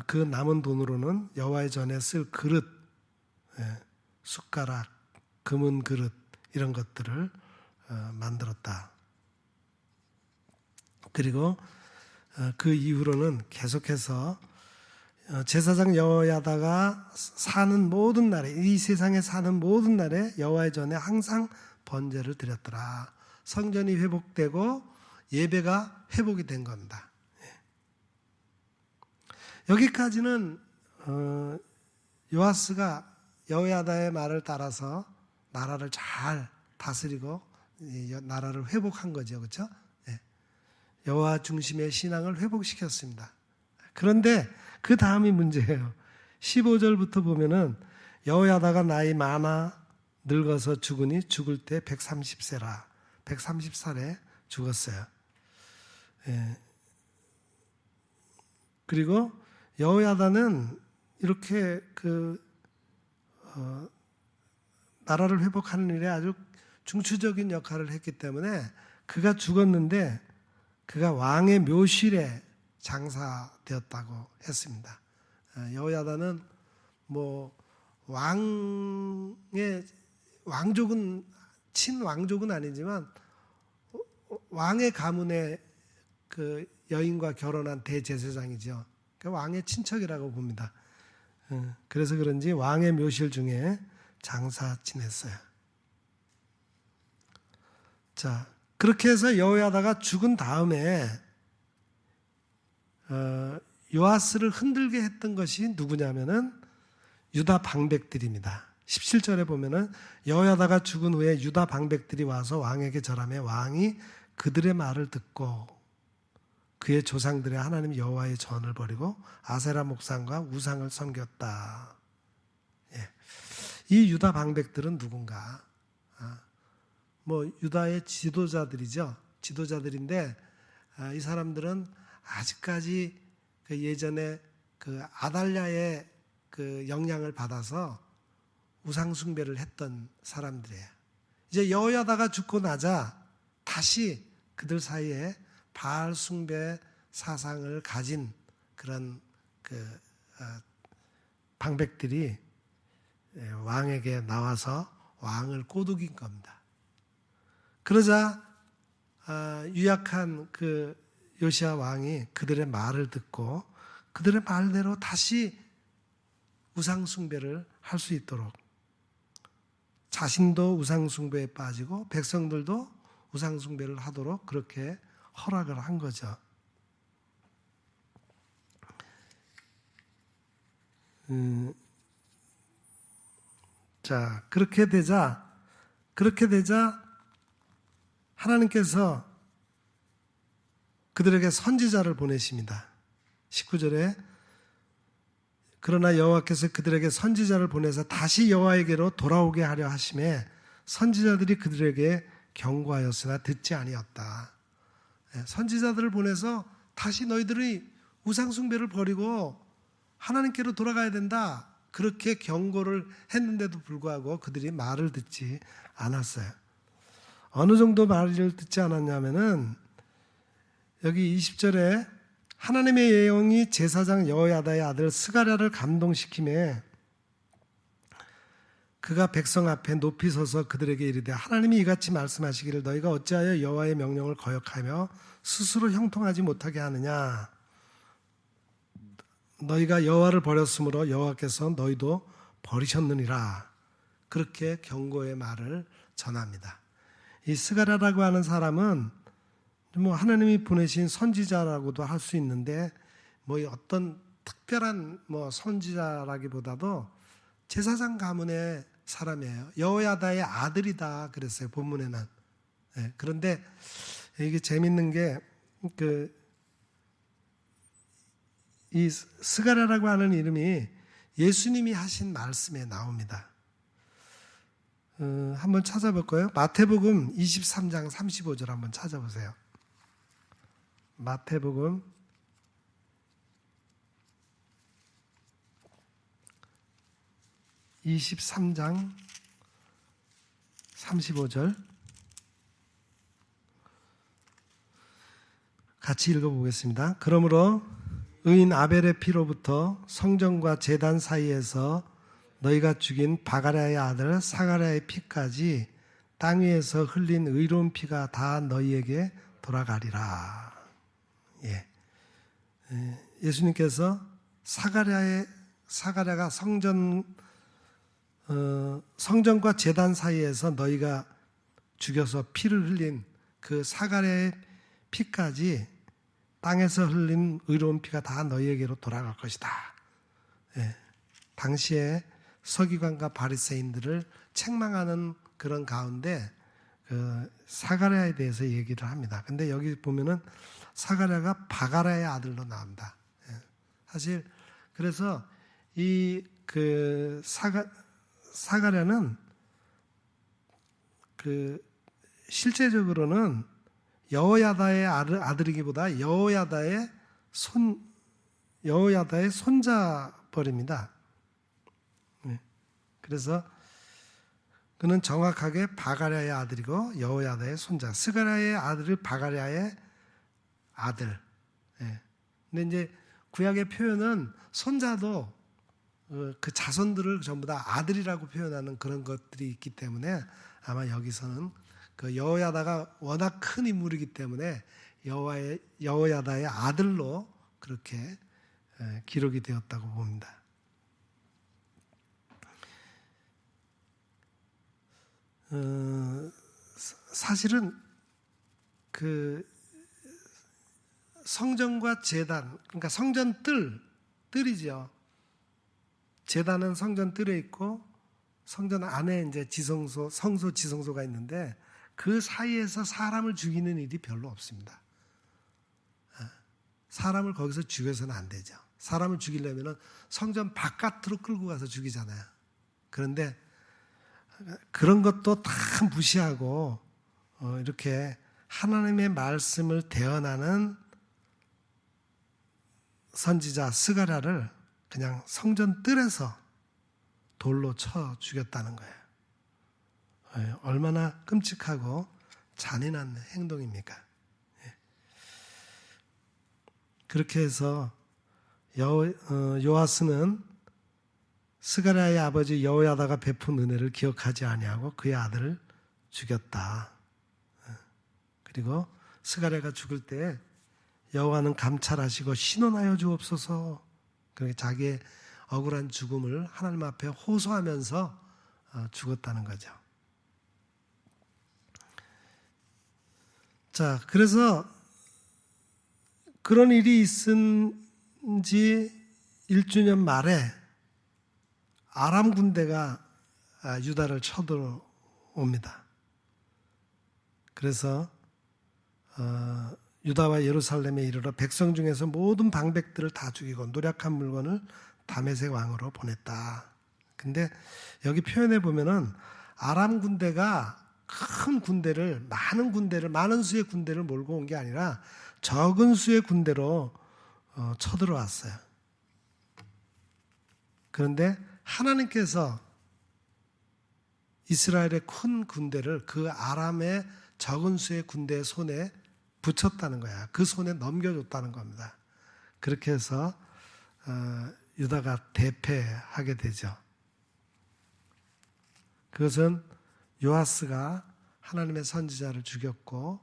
그 남은 돈으로는 여호와의 전에 쓸 그릇, 숟가락, 금은 그릇 이런 것들을 만들었다. 그리고 그 이후로는 계속해서 제사장 여호야다가 사는 모든 날에, 이 세상에 사는 모든 날에 여호와의 전에 항상 번제를 드렸더라. 성전이 회복되고 예배가 회복이 된 겁니다. 여기까지는 요아스가 여호야다의 말을 따라서 나라를 잘 다스리고 나라를 회복한 거죠, 그렇죠? 여호와 중심의 신앙을 회복시켰습니다. 그런데 그 다음이 문제예요. 15절부터 보면은 여호야다가 나이 많아 늙어서 죽으니 죽을 때 130세라. 130살에 죽었어요. 그리고 여호야다는 이렇게 나라를 회복하는 일에 아주 중추적인 역할을 했기 때문에 그가 죽었는데 그가 왕의 묘실에 장사되었다고 했습니다. 여호야다는 뭐 왕족은 친왕족은 아니지만 왕의 가문의 그 여인과 결혼한 대제사장이죠. 그러니까 왕의 친척이라고 봅니다. 그래서 그런지 왕의 묘실 중에 장사 지냈어요. 자, 그렇게 해서 여호야다가 죽은 다음에 요아스를 흔들게 했던 것이 누구냐면은 유다 방백들입니다. 17절에 보면은 여호야다가 죽은 후에 유다 방백들이 와서 왕에게 절하며 왕이 그들의 말을 듣고 그의 조상들의 하나님 여호와의 전을 버리고 아세라 목상과 우상을 섬겼다. 이 유다 방백들은 누군가? 뭐 유다의 지도자들이죠. 지도자들인데 이 사람들은 아직까지 그 예전에 그 아달랴의 그 영향을 받아서 우상 숭배를 했던 사람들이에요. 이제 여호야다가 죽고 나자 다시 그들 사이에 바알 숭배 사상을 가진 그런 그 방백들이 왕에게 나와서 왕을 꼬드긴 겁니다. 그러자 유약한 그 요시야 왕이 그들의 말을 듣고 그들의 말대로 다시 우상 숭배를 할 수 있도록 자신도 우상 숭배에 빠지고 백성들도 우상 숭배를 하도록 그렇게 허락을 한 거죠. 자, 그렇게 되자 하나님께서 그들에게 선지자를 보내십니다. 19절에 그러나 여호와께서 그들에게 선지자를 보내서 다시 여호와에게로 돌아오게 하려 하심에 선지자들이 그들에게 경고하였으나 듣지 아니었다. 선지자들을 보내서 다시 너희들이 우상 숭배를 버리고 하나님께로 돌아가야 된다. 그렇게 경고를 했는데도 불구하고 그들이 말을 듣지 않았어요. 어느 정도 말을 듣지 않았냐면은 여기 20절에 하나님의 영이 제사장 여호야다의 아들 스가랴를 감동시키매 그가 백성 앞에 높이 서서 그들에게 이르되 하나님이 이같이 말씀하시기를 너희가 어찌하여 여호와의 명령을 거역하며 스스로 형통하지 못하게 하느냐. 너희가 여호와를 버렸으므로 여호와께서 너희도 버리셨느니라. 그렇게 경고의 말을 전합니다. 이 스가랴라고 하는 사람은 뭐 하나님이 보내신 선지자라고도 할 수 있는데 뭐 어떤 특별한 뭐 선지자라기보다도 제사장 가문의 사람이에요. 여호야다의 아들이다 그랬어요. 본문에는. 네, 그런데 이게 재밌는 게 이 스가랴라고 하는 이름이 예수님이 하신 말씀에 나옵니다. 한번 찾아볼까요? 마태복음 23장 35절 한번 찾아보세요. 마태복음 23장 35절 같이 읽어보겠습니다. 그러므로 의인 아벨의 피로부터 성전과 제단 사이에서 너희가 죽인 바가랴의 아들 사가랴의 피까지 땅 위에서 흘린 의로운 피가 다 너희에게 돌아가리라. 예수님께서 사가랴가 성전과 제단 사이에서 너희가 죽여서 피를 흘린 그 사가랴의 피까지 땅에서 흘린 의로운 피가 다 너희에게로 돌아갈 것이다. 당시에 서기관과 바리새인들을 책망하는 그런 가운데 그 사가랴에 대해서 얘기를 합니다. 근데 여기 보면은 사가랴가 바가랴의 아들로 나옵니다. 사실 그래서 이 그 사가랴는 그 실제적으로는 여호야다의 아들이기보다 여호야다의 손자뻘입니다. 그래서 그는 정확하게 바가랴의 아들이고 여호야다의 손자. 스가랴의 아들이 바가랴의 아들. 근데 이제 구약의 표현은 손자도 그 자손들을 전부 다 아들이라고 표현하는 그런 것들이 있기 때문에 아마 여기서는 그 여호야다가 워낙 큰 인물이기 때문에 여호야다의 아들로 그렇게 기록이 되었다고 봅니다. 사실은 그 성전과 제단, 그러니까 성전 뜰이죠. 제단은 성전 뜰에 있고 성전 안에 이제 성소 지성소가 있는데 그 사이에서 사람을 죽이는 일이 별로 없습니다. 사람을 거기서 죽여서는 안 되죠. 사람을 죽이려면 성전 바깥으로 끌고 가서 죽이잖아요. 그런데 그런 것도 다 무시하고 이렇게 하나님의 말씀을 대언하는 선지자 스가랴를 그냥 성전 뜰에서 돌로 쳐 죽였다는 거예요. 얼마나 끔찍하고 잔인한 행동입니까? 그렇게 해서 요아스는 스가랴의 아버지 여호야다가 베푼 은혜를 기억하지 아니하고 그의 아들을 죽였다. 그리고 스가랴가 죽을 때 여호와는 감찰하시고 신원하여 주옵소서. 그렇게 자기의 억울한 죽음을 하나님 앞에 호소하면서 죽었다는 거죠. 자, 그래서 그런 일이 있은 지 1주년 말에 아람 군대가 유다를 쳐들어옵니다. 그래서 유다와 예루살렘에 이르러 백성 중에서 모든 방백들을 다 죽이고 노략한 물건을 다메섹 왕으로 보냈다. 근데 여기 표현해 보면은 아람 군대가 큰 군대를 많은 수의 군대를 몰고 온 게 아니라 적은 수의 군대로 쳐들어왔어요. 그런데 하나님께서 이스라엘의 큰 군대를 그 아람의 적은 수의 군대의 손에 붙였다는 거야. 그 손에 넘겨줬다는 겁니다. 그렇게 해서 유다가 대패하게 되죠. 그것은 요아스가 하나님의 선지자를 죽였고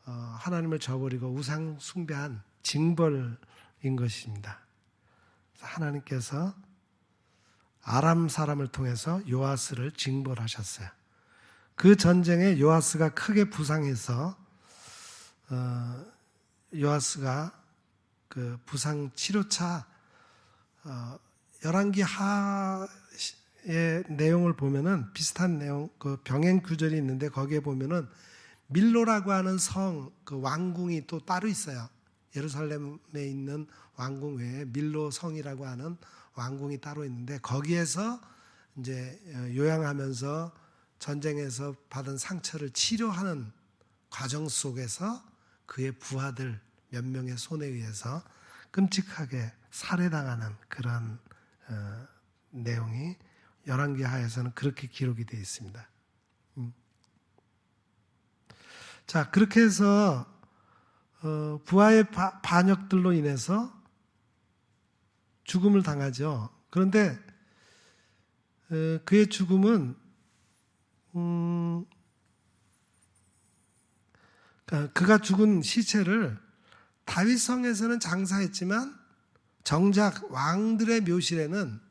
하나님을 저버리고 우상 숭배한 징벌인 것입니다. 하나님께서 아람 사람을 통해서 요아스를 징벌하셨어요. 그 전쟁에 요아스가 크게 부상해서 요아스가 그 부상 치료차 열왕기 하의 내용을 보면은 비슷한 내용, 그 병행 구절이 있는데 거기에 보면은 밀로라고 하는 성, 그 왕궁이 또 따로 있어요. 예루살렘에 있는 왕궁 외에 밀로 성이라고 하는 왕궁이 따로 있는데 거기에서 이제 요양하면서 전쟁에서 받은 상처를 치료하는 과정 속에서 그의 부하들 몇 명의 손에 의해서 끔찍하게 살해당하는 그런 내용이 열왕기 하에서는 그렇게 기록이 되어 있습니다. 자, 그렇게 해서 부하의 반역들로 인해서 죽음을 당하죠. 그런데 그의 죽음은 그가 죽은 시체를 다윗성에서는 장사했지만 정작 왕들의 묘실에는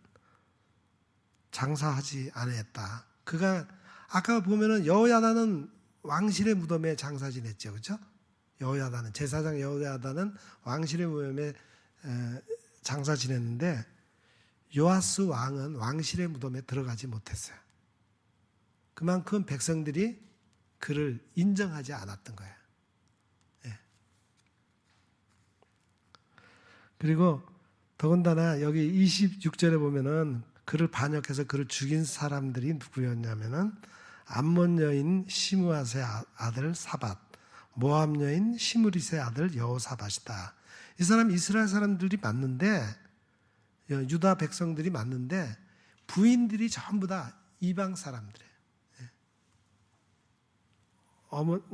장사하지 아니했다. 그가 아까 보면은 여호야다는 왕실의 무덤에 장사 지냈죠, 그렇죠? 여호야다는 제사장 여호야다는 왕실의 무덤에 장사 지냈는데 요아스 왕은 왕실의 무덤에 들어가지 못했어요. 그만큼 백성들이 그를 인정하지 않았던 거예요. 예. 그리고 더군다나 여기 26절에 보면은 그를 반역해서 그를 죽인 사람들이 누구였냐면은 암몬 여인 시므앗의 아들 사밧, 모압 여인 시므릿의 아들 여호사밧이다. 이 사람 이스라엘 사람들이 맞는데 유다 백성들이 맞는데 부인들이 전부 다 이방 사람들이에요.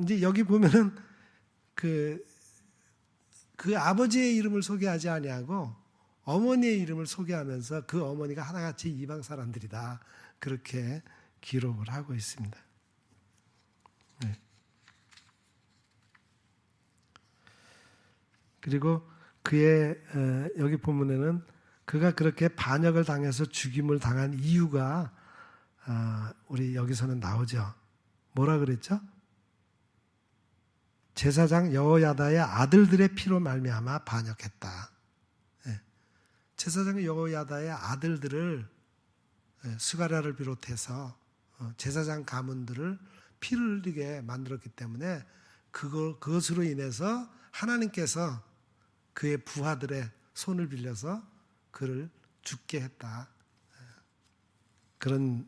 이제 여기 보면은 그 아버지의 이름을 소개하지 아니하고 어머니의 이름을 소개하면서 그 어머니가 하나같이 이방 사람들이다. 그렇게 기록을 하고 있습니다. 네. 그리고 그의 여기 본문에는 그가 그렇게 반역을 당해서 죽임을 당한 이유가 우리 여기서는 나오죠. 뭐라 그랬죠? 제사장 여호야다의 아들들의 피로 말미암아 반역했다. 제사장 여호야다의 아들들을 스가랴를 비롯해서 제사장 가문들을 피를 흘리게 만들었기 때문에 그것으로 인해서 하나님께서 그의 부하들의 손을 빌려서 그를 죽게 했다. 그런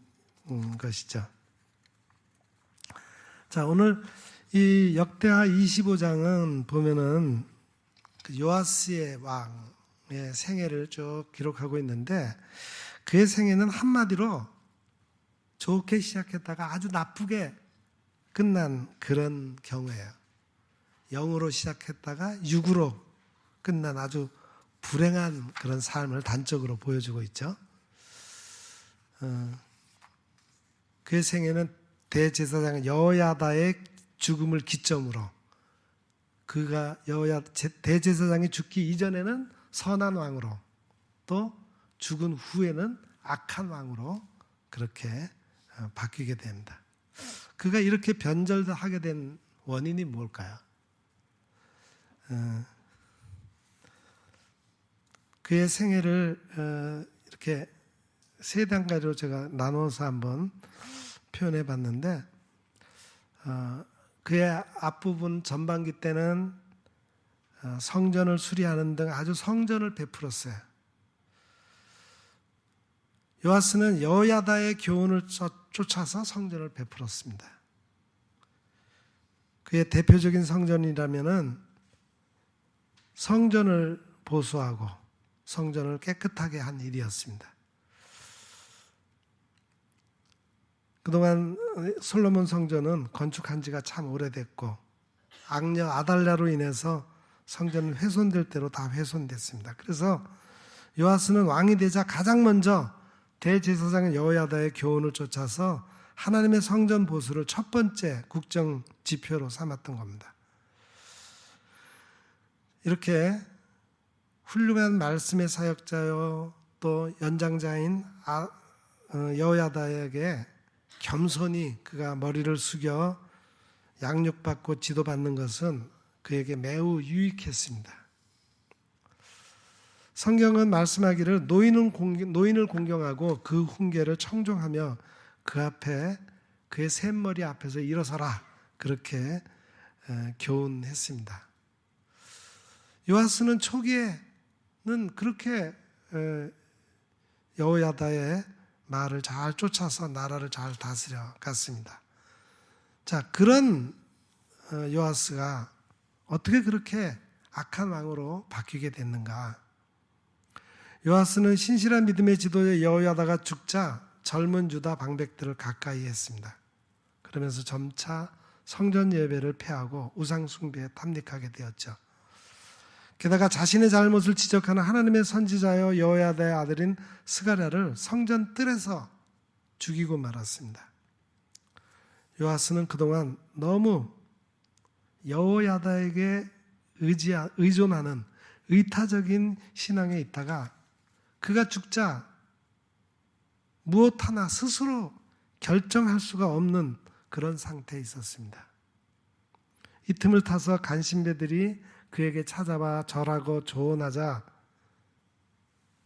것이죠. 자, 오늘 이 역대하 25장은 보면은 그 요아스의 왕의 생애를 쭉 기록하고 있는데, 그의 생애는 한마디로 좋게 시작했다가 아주 나쁘게 끝난 그런 경우예요. 0으로 시작했다가 6으로 끝난 아주 불행한 그런 삶을 단적으로 보여주고 있죠. 그의 생애는 대제사장 여호야다의 죽음을 기점으로, 그가 대제사장이 죽기 이전에는 선한 왕으로, 또 죽은 후에는 악한 왕으로 그렇게 바뀌게 됩니다. 그가 이렇게 변절하게 된 원인이 뭘까요? 그의 생애를 이렇게 세 단계로 제가 나눠서 한번 표현해 봤는데, 그의 앞부분 전반기 때는 성전을 수리하는 등 아주 성전을 베풀었어요. 요아스는 여호야다의 교훈을 쫓아서 성전을 베풀었습니다. 그의 대표적인 성전이라면은 성전을 보수하고 성전을 깨끗하게 한 일이었습니다. 그동안 솔로몬 성전은 건축한 지가 참 오래됐고, 악녀 아달랴로 인해서 성전은 훼손될 대로 다 훼손됐습니다. 그래서 요아스는 왕이 되자 가장 먼저 대제사장 여호야다의 교훈을 쫓아서 하나님의 성전 보수를 첫 번째 국정 지표로 삼았던 겁니다. 이렇게 훌륭한 말씀의 사역자요, 또 연장자인 여호야다에게 겸손히 그가 머리를 숙여 양육받고 지도받는 것은 그에게 매우 유익했습니다. 성경은 말씀하기를 노인을 공경하고 그 훈계를 청종하며 그 앞에 그의 샘머리 앞에서 일어서라, 그렇게 교훈했습니다. 요아스는 초기에는 그렇게 여호야다의 말을 잘 쫓아서 나라를 잘 다스려 갔습니다. 자, 그런 요아스가 어떻게 그렇게 악한 왕으로 바뀌게 됐는가? 요아스는 신실한 믿음의 지도자 여호야다가 죽자 젊은 유다 방백들을 가까이 했습니다. 그러면서 점차 성전 예배를 폐하고 우상 숭배에 탐닉하게 되었죠. 게다가 자신의 잘못을 지적하는 하나님의 선지자여 여호야다의 아들인 스가랴를 성전 뜰에서 죽이고 말았습니다. 요아스는 그동안 너무 여호야다에게 의존하는 의타적인 신앙에 있다가 그가 죽자 무엇 하나 스스로 결정할 수가 없는 그런 상태에 있었습니다. 이 틈을 타서 간신배들이 그에게 찾아와 절하고 조언하자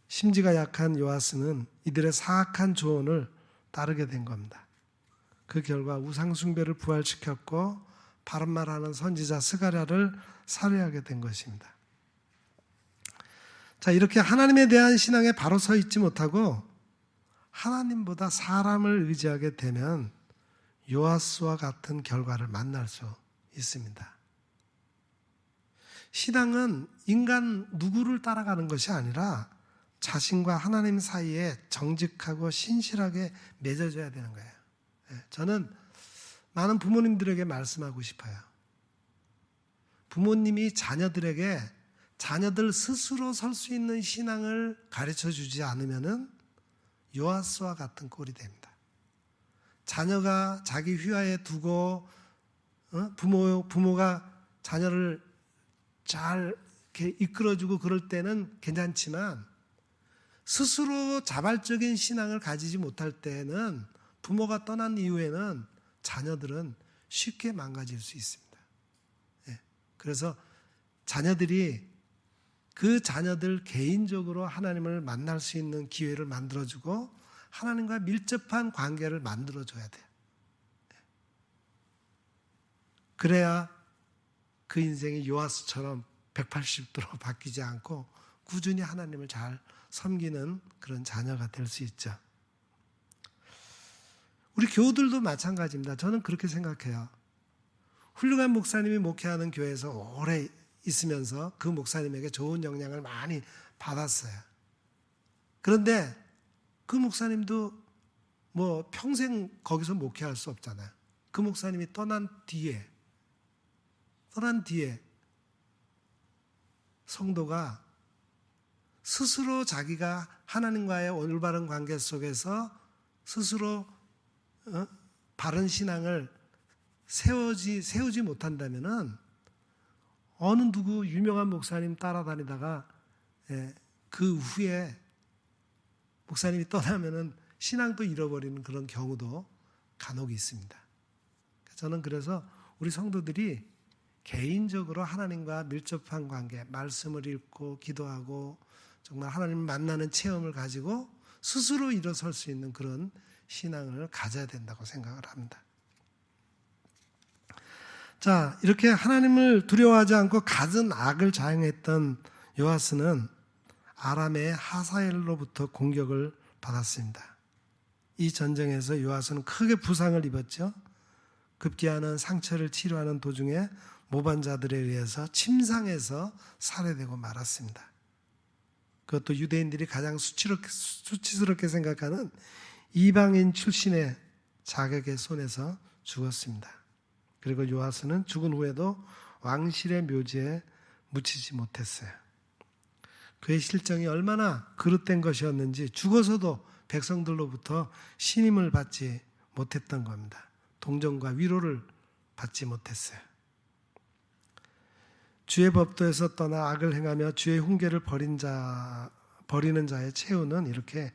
심지가 약한 요아스는 이들의 사악한 조언을 따르게 된 겁니다. 그 결과 우상숭배를 부활시켰고 바른 말하는 선지자 스가랴를 살해하게 된 것입니다. 자, 이렇게 하나님에 대한 신앙에 바로 서 있지 못하고 하나님보다 사람을 의지하게 되면 요아스와 같은 결과를 만날 수 있습니다. 신앙은 인간 누구를 따라가는 것이 아니라 자신과 하나님 사이에 정직하고 신실하게 맺어져야 되는 거예요. 저는 많은 부모님들에게 말씀하고 싶어요. 부모님이 자녀들에게 자녀들 스스로 설 수 있는 신앙을 가르쳐 주지 않으면은 요아스와 같은 꼴이 됩니다. 자녀가 자기 휘하에 두고 부모가 자녀를 잘 이렇게 이끌어주고 그럴 때는 괜찮지만 스스로 자발적인 신앙을 가지지 못할 때는 부모가 떠난 이후에는 자녀들은 쉽게 망가질 수 있습니다. 그래서 자녀들이 그 자녀들 개인적으로 하나님을 만날 수 있는 기회를 만들어주고 하나님과 밀접한 관계를 만들어줘야 돼요. 그래야 그 인생이 요아스처럼 180도로 바뀌지 않고 꾸준히 하나님을 잘 섬기는 그런 자녀가 될 수 있죠. 우리 교우들도 마찬가지입니다. 저는 그렇게 생각해요. 훌륭한 목사님이 목회하는 교회에서 오래 있으면서 그 목사님에게 좋은 영향을 많이 받았어요. 그런데 그 목사님도 뭐 평생 거기서 목회할 수 없잖아요. 그 목사님이 떠난 뒤에 성도가 스스로 자기가 하나님과의 올바른 관계 속에서 스스로 바른 신앙을 세우지 못한다면은 어느 누구 유명한 목사님 따라다니다가 그 후에 목사님이 떠나면은 신앙도 잃어버리는 그런 경우도 간혹 있습니다. 저는 그래서 우리 성도들이 개인적으로 하나님과 밀접한 관계, 말씀을 읽고 기도하고 정말 하나님을 만나는 체험을 가지고 스스로 일어설 수 있는 그런 신앙을 가져야 된다고 생각을 합니다. 자, 이렇게 하나님을 두려워하지 않고 갖은 악을 자행했던 요아스는 아람의 하사엘로부터 공격을 받았습니다. 이 전쟁에서 요아스는 크게 부상을 입었죠. 급기야는 상처를 치료하는 도중에 모반자들에 의해서 침상에서 살해되고 말았습니다. 그것도 유대인들이 가장 수치스럽게 생각하는 이방인 출신의 자객의 손에서 죽었습니다. 그리고 요아스는 죽은 후에도 왕실의 묘지에 묻히지 못했어요. 그의 실정이 얼마나 그릇된 것이었는지 죽어서도 백성들로부터 신임을 받지 못했던 겁니다. 동정과 위로를 받지 못했어요. 주의 법도에서 떠나 악을 행하며 주의 훈계를 버리는 자의 최후는 이렇게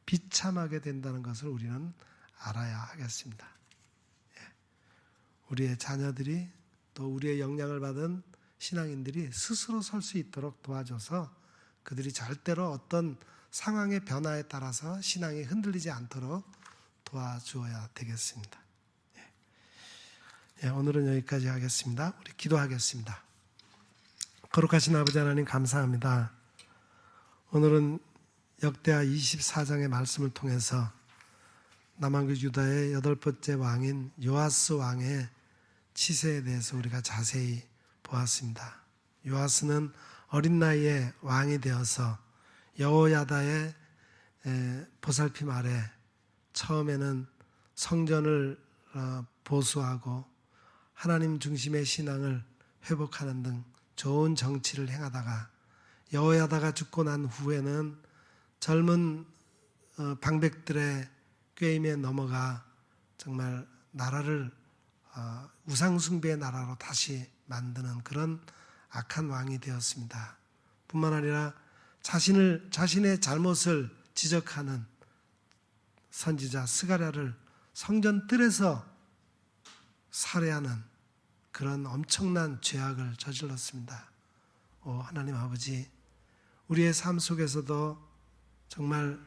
비참하게 된다는 것을 우리는 알아야 하겠습니다. 우리의 자녀들이 또 우리의 영향을 받은 신앙인들이 스스로 설 수 있도록 도와줘서 그들이 절대로 어떤 상황의 변화에 따라서 신앙이 흔들리지 않도록 도와주어야 되겠습니다. 오늘은 여기까지 하겠습니다. 우리 기도하겠습니다. 거룩하신 아버지 하나님 감사합니다. 오늘은 역대하 24장의 말씀을 통해서 남한국 유다의 8번째 왕인 요아스 왕의 치세에 대해서 우리가 자세히 보았습니다. 요아스는 어린 나이에 왕이 되어서 여호야다의 보살핌 아래 처음에는 성전을 보수하고 하나님 중심의 신앙을 회복하는 등 좋은 정치를 행하다가 여호야다가 죽고 난 후에는 젊은 방백들의 꾀임에 넘어가 정말 나라를 우상숭배의 나라로 다시 만드는 그런 악한 왕이 되었습니다. 뿐만 아니라 자신의 잘못을 지적하는 선지자 스가랴를 성전 뜰에서 살해하는 그런 엄청난 죄악을 저질렀습니다. 하나님 아버지, 우리의 삶 속에서도 정말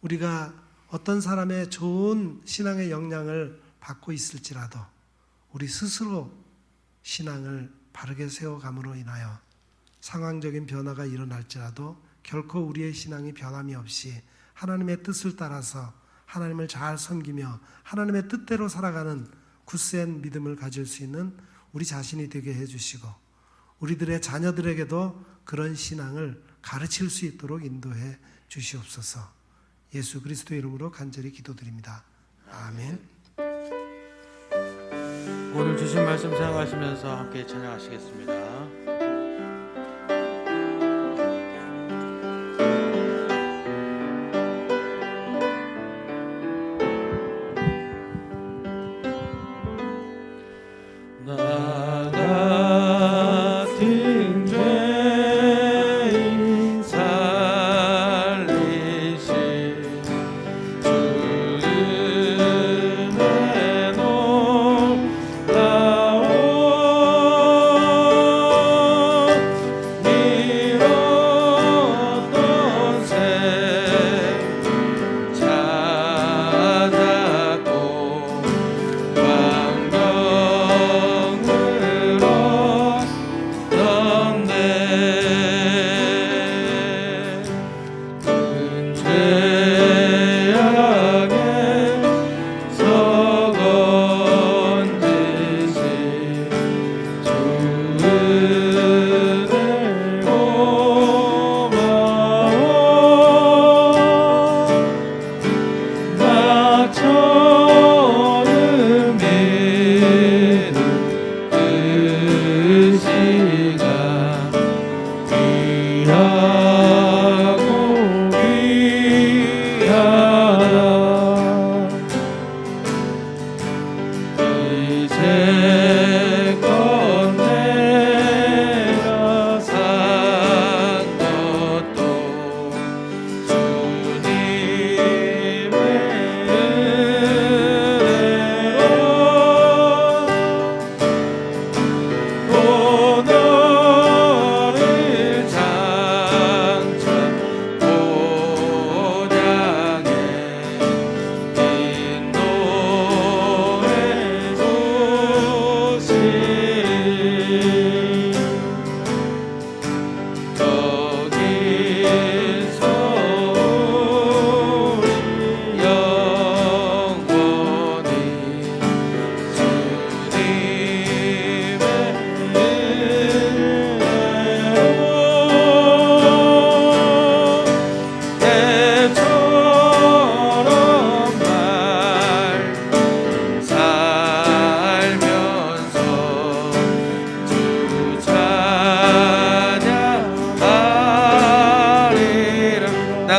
우리가 어떤 사람의 좋은 신앙의 영향을 받고 있을지라도 우리 스스로 신앙을 바르게 세워감으로 인하여 상황적인 변화가 일어날지라도 결코 우리의 신앙이 변함이 없이 하나님의 뜻을 따라서 하나님을 잘 섬기며 하나님의 뜻대로 살아가는 굳센 믿음을 가질 수 있는 우리 자신이 되게 해주시고 우리들의 자녀들에게도 그런 신앙을 가르칠 수 있도록 인도해 주시옵소서. 예수 그리스도의 이름으로 간절히 기도드립니다. 아멘. 오늘 주신 말씀 생각하시면서 함께 찬양하시겠습니다. 나 같은 죄인 살리신 주의 은혜 놀라운 잃었던 새 찾았고 광명으로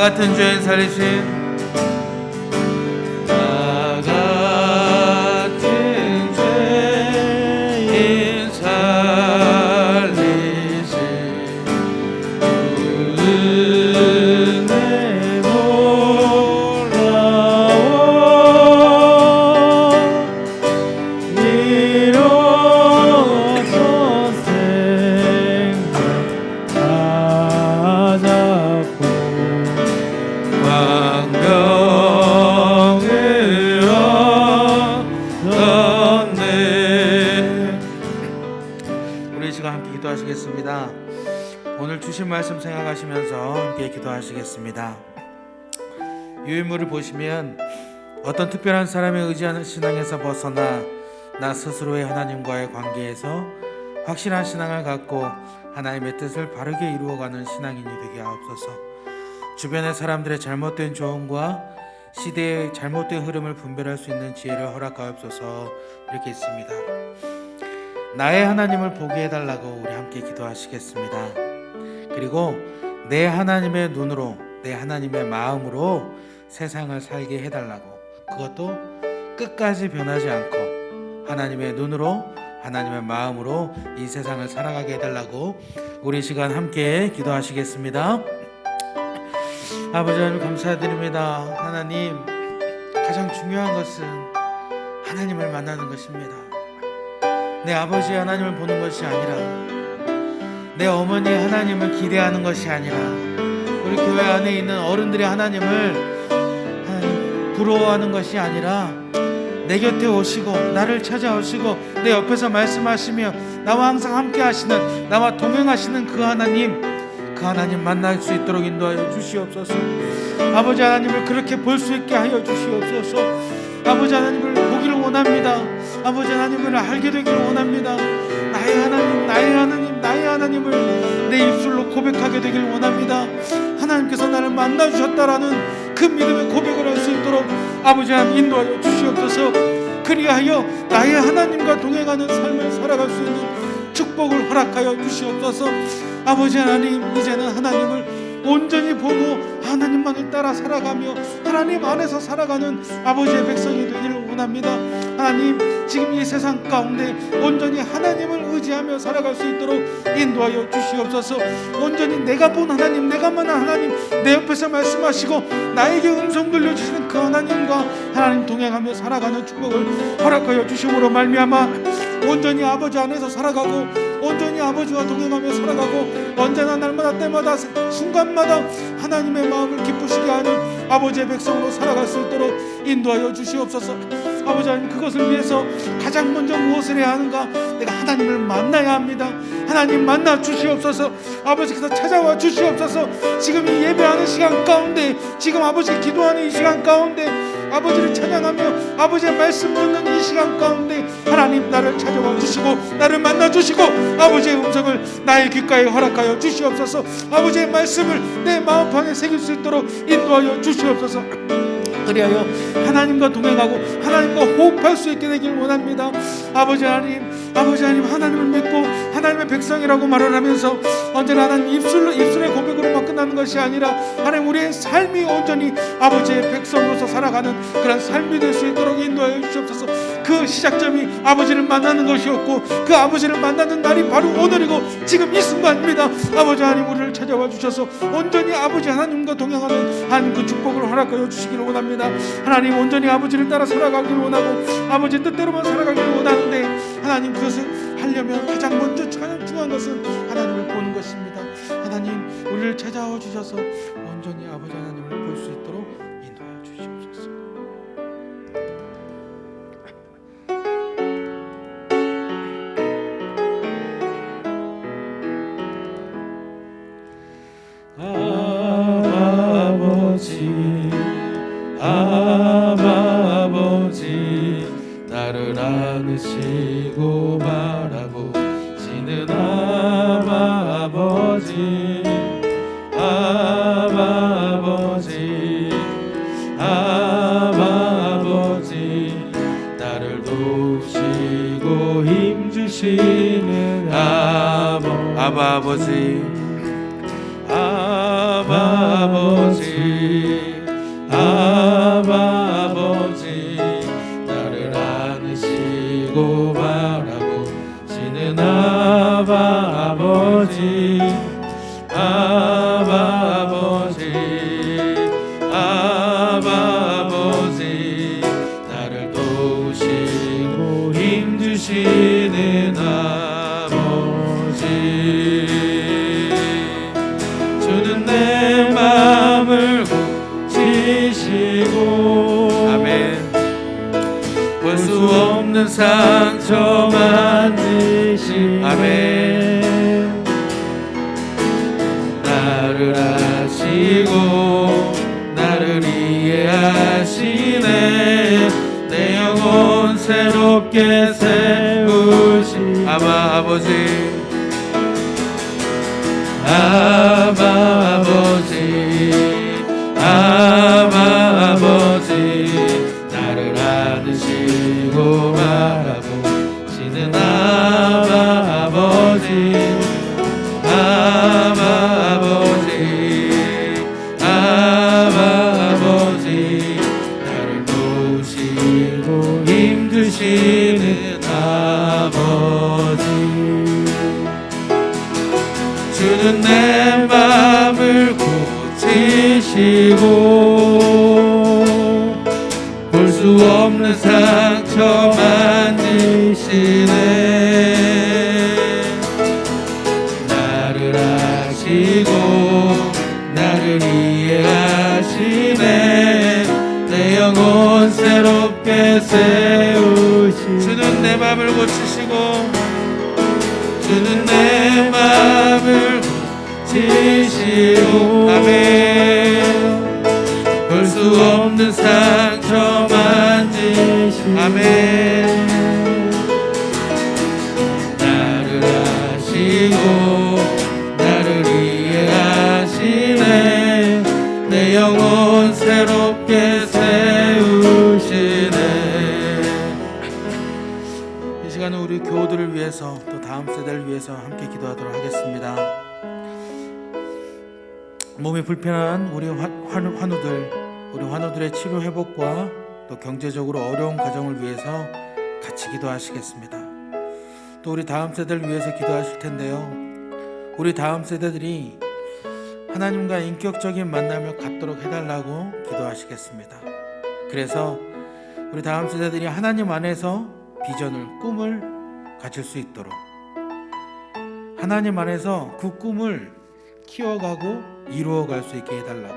같은 죄인 살리신 나 같은 죄인 살리신 은혜 놀라워 이로써 생각하자고 광명을 얻었네. 우리 시간 함께 기도하시겠습니다. 오늘 주신 말씀 생각하시면서 함께 기도하시겠습니다. 유인물을 보시면 어떤 특별한 사람의 의지하는 신앙에서 벗어나 나 스스로의 하나님과의 관계에서 확실한 신앙을 갖고 하나님의 뜻을 바르게 이루어가는 신앙인이 되게 하옵소서. 주변의 사람들의 잘못된 조언과 시대의 잘못된 흐름을 분별할 수 있는 지혜를 허락하옵소서. 이렇게 있습니다. 나의 하나님을 보게 해달라고 우리 함께 기도하시겠습니다. 그리고 내 하나님의 눈으로, 내 하나님의 마음으로 세상을 살게 해달라고, 그것도 끝까지 변하지 않고 하나님의 눈으로, 하나님의 마음으로 이 세상을 살아가게 해달라고 우리 시간 함께 기도하시겠습니다. 아버지 하나님 감사드립니다. 하나님, 가장 중요한 것은 하나님을 만나는 것입니다. 내 아버지 하나님을 보는 것이 아니라, 내 어머니 하나님을 기대하는 것이 아니라, 우리 교회 안에 있는 어른들의 하나님을 부러워하는 것이 아니라, 내 곁에 오시고 나를 찾아오시고 내 옆에서 말씀하시며 나와 항상 함께 하시는, 나와 동행하시는 그 하나님 만날 수 있도록 인도하여 주시옵소서. 아버지 하나님을 그렇게 볼 수 있게 하여 주시옵소서. 아버지 하나님을 보기를 원합니다. 아버지 하나님을 알게 되기를 원합니다. 나의 하나님, 나의 하나님, 나의 하나님을 내 입술로 고백하게 되기를 원합니다. 하나님께서 나를 만나 주셨다라는 그 믿음의 고백을 할 수 있도록 아버지 하나님 인도하여 주시옵소서. 그리하여 나의 하나님과 동행하는 삶을 살아갈 수 있는 축복을 허락하여 주시옵소서. 아버지 하나님, 이제는 하나님을 온전히 보고 하나님만을 따라 살아가며 하나님 안에서 살아가는 아버지의 백성이 되기를 원합니다. 하나님, 지금 이 세상 가운데 온전히 하나님을 의지하며 살아갈 수 있도록 인도하여 주시옵소서. 온전히 내가 본 하나님, 내가 만난 하나님, 내 옆에서 말씀하시고 나에게 음성 들려주시는 그 하나님과 하나님 동행하며 살아가는 축복을 허락하여 주심으로 말미암아 온전히 아버지 안에서 살아가고 온전히 아버지와 동행하며 살아가고 언제나 날마다 때마다 순간마다 하나님의 마음을 기쁘시게 하는 아버지의 백성으로 살아갈 수 있도록 인도하여 주시옵소서. 아버지 하나님, 그것을 위해서 가장 먼저 무엇을 해야 하는가? 내가 하나님을 만나야 합니다. 하나님 만나 주시옵소서. 아버지께서 찾아와 주시옵소서. 지금 이 예배하는 시간 가운데, 지금 아버지가 기도하는 이 시간 가운데, 아버지를 찬양하며 아버지의 말씀 듣는 이 시간 가운데 하나님 나를 찾아와 주시고 나를 만나 주시고 아버지의 음성을 나의 귓가에 허락하여 주시옵소서. 아버지의 말씀을 내 마음판에 새길 수 있도록 인도하여 주시옵소서. 그리하여 하나님과 동행하고 하나님과 호흡할 수 있게 되길 원합니다. 아버지 하나님, 아버지 하나님, 하나님을 믿고 하나님의 백성이라고 말을 하면서 언제나 하나님 입술의 고백으로만 끝나는 것이 아니라 하나님 우리의 삶이 온전히 아버지의 백성으로서 살아가는 그런 삶이 될 수 있도록 인도하여 주시옵소서. 그 시작점이 아버지를 만나는 것이었고 그 아버지를 만나는 날이 바로 오늘이고 지금 이 순간입니다. 아버지 하나님, 우리를 찾아와 주셔서 온전히 아버지 하나님과 동행하는 하나님 그 축복을 허락하여 주시기를 원합니다. 하나님, 온전히 아버지를 따라 살아가기를 원하고 아버지 뜻대로만 살아가기를 원하는데 하나님, 그것을 하려면 가장 먼저 가장 중요한 것은 하나님을 보는 것입니다. 하나님, 우리를 찾아와 주셔서 온전히 아버지 하나님을 볼 수 있도록 인도하여 주시옵소서. 아버지 나를 안으시고 바라보시는 아버지 나를 돕시고 힘주시는 아버지 지는 아바 아버지 아바 아버지 아바 아버지 나를 도우시고 힘주시는 아버지 주는 내 마음을 고치시고 아멘. 볼 수 없는 상처 만드시네 아멘. 나를 아시고 나를 이해하시네 내 영혼 새롭게 세우시 아바 아버지 아바 아버지 아바 아버지 나를 안으시고 바라보시는 아바 아버지 아바 아버지 아바 아버지 나를 도우시고 힘주시는 아버지 주는 내 맘을 고치시고 볼 수 없는 상처 만드시네 나를 아시고 나를 이해하시네 내 영혼 새롭게 세우시 주는 내 맘을 고치시고 주는 내 맘을 고치시고 아멘. 볼 수 없는 상처 만드시네 아멘. 나를 아시고 나를 이해하시네 내 영혼 새롭게 세우시네 이 시간은 우리 교우들을 위해서 또 다음 세대를 위해서 함께 기도하도록 하겠습니다. 몸이 불편한 우리 환우들의 치료 회복과 또 경제적으로 어려운 가정을 위해서 같이 기도하시겠습니다. 또 우리 다음 세대를 위해서 기도하실 텐데요. 우리 다음 세대들이 하나님과 인격적인 만남을 갖도록 해달라고 기도하시겠습니다. 그래서 우리 다음 세대들이 하나님 안에서 비전을, 꿈을 가질 수 있도록 하나님 안에서 그 꿈을 키워가고 이루어갈 수 있게 해달라고,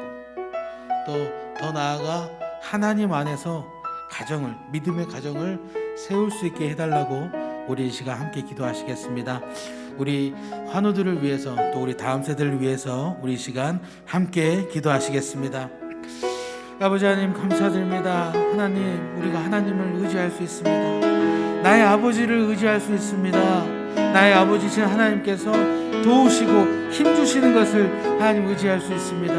또 더 나아가 하나님 안에서 가정을, 믿음의 가정을 세울 수 있게 해달라고 우리 이 시간 함께 기도하시겠습니다. 우리 환우들을 위해서 또 우리 다음 세대를 위해서 우리 이 시간 함께 기도하시겠습니다. 아버지 하나님 감사드립니다. 하나님, 우리가 하나님을 의지할 수 있습니다. 나의 아버지를 의지할 수 있습니다. 나의 아버지신 하나님께서 도우시고 힘주시는 것을 하나님 의지할 수 있습니다.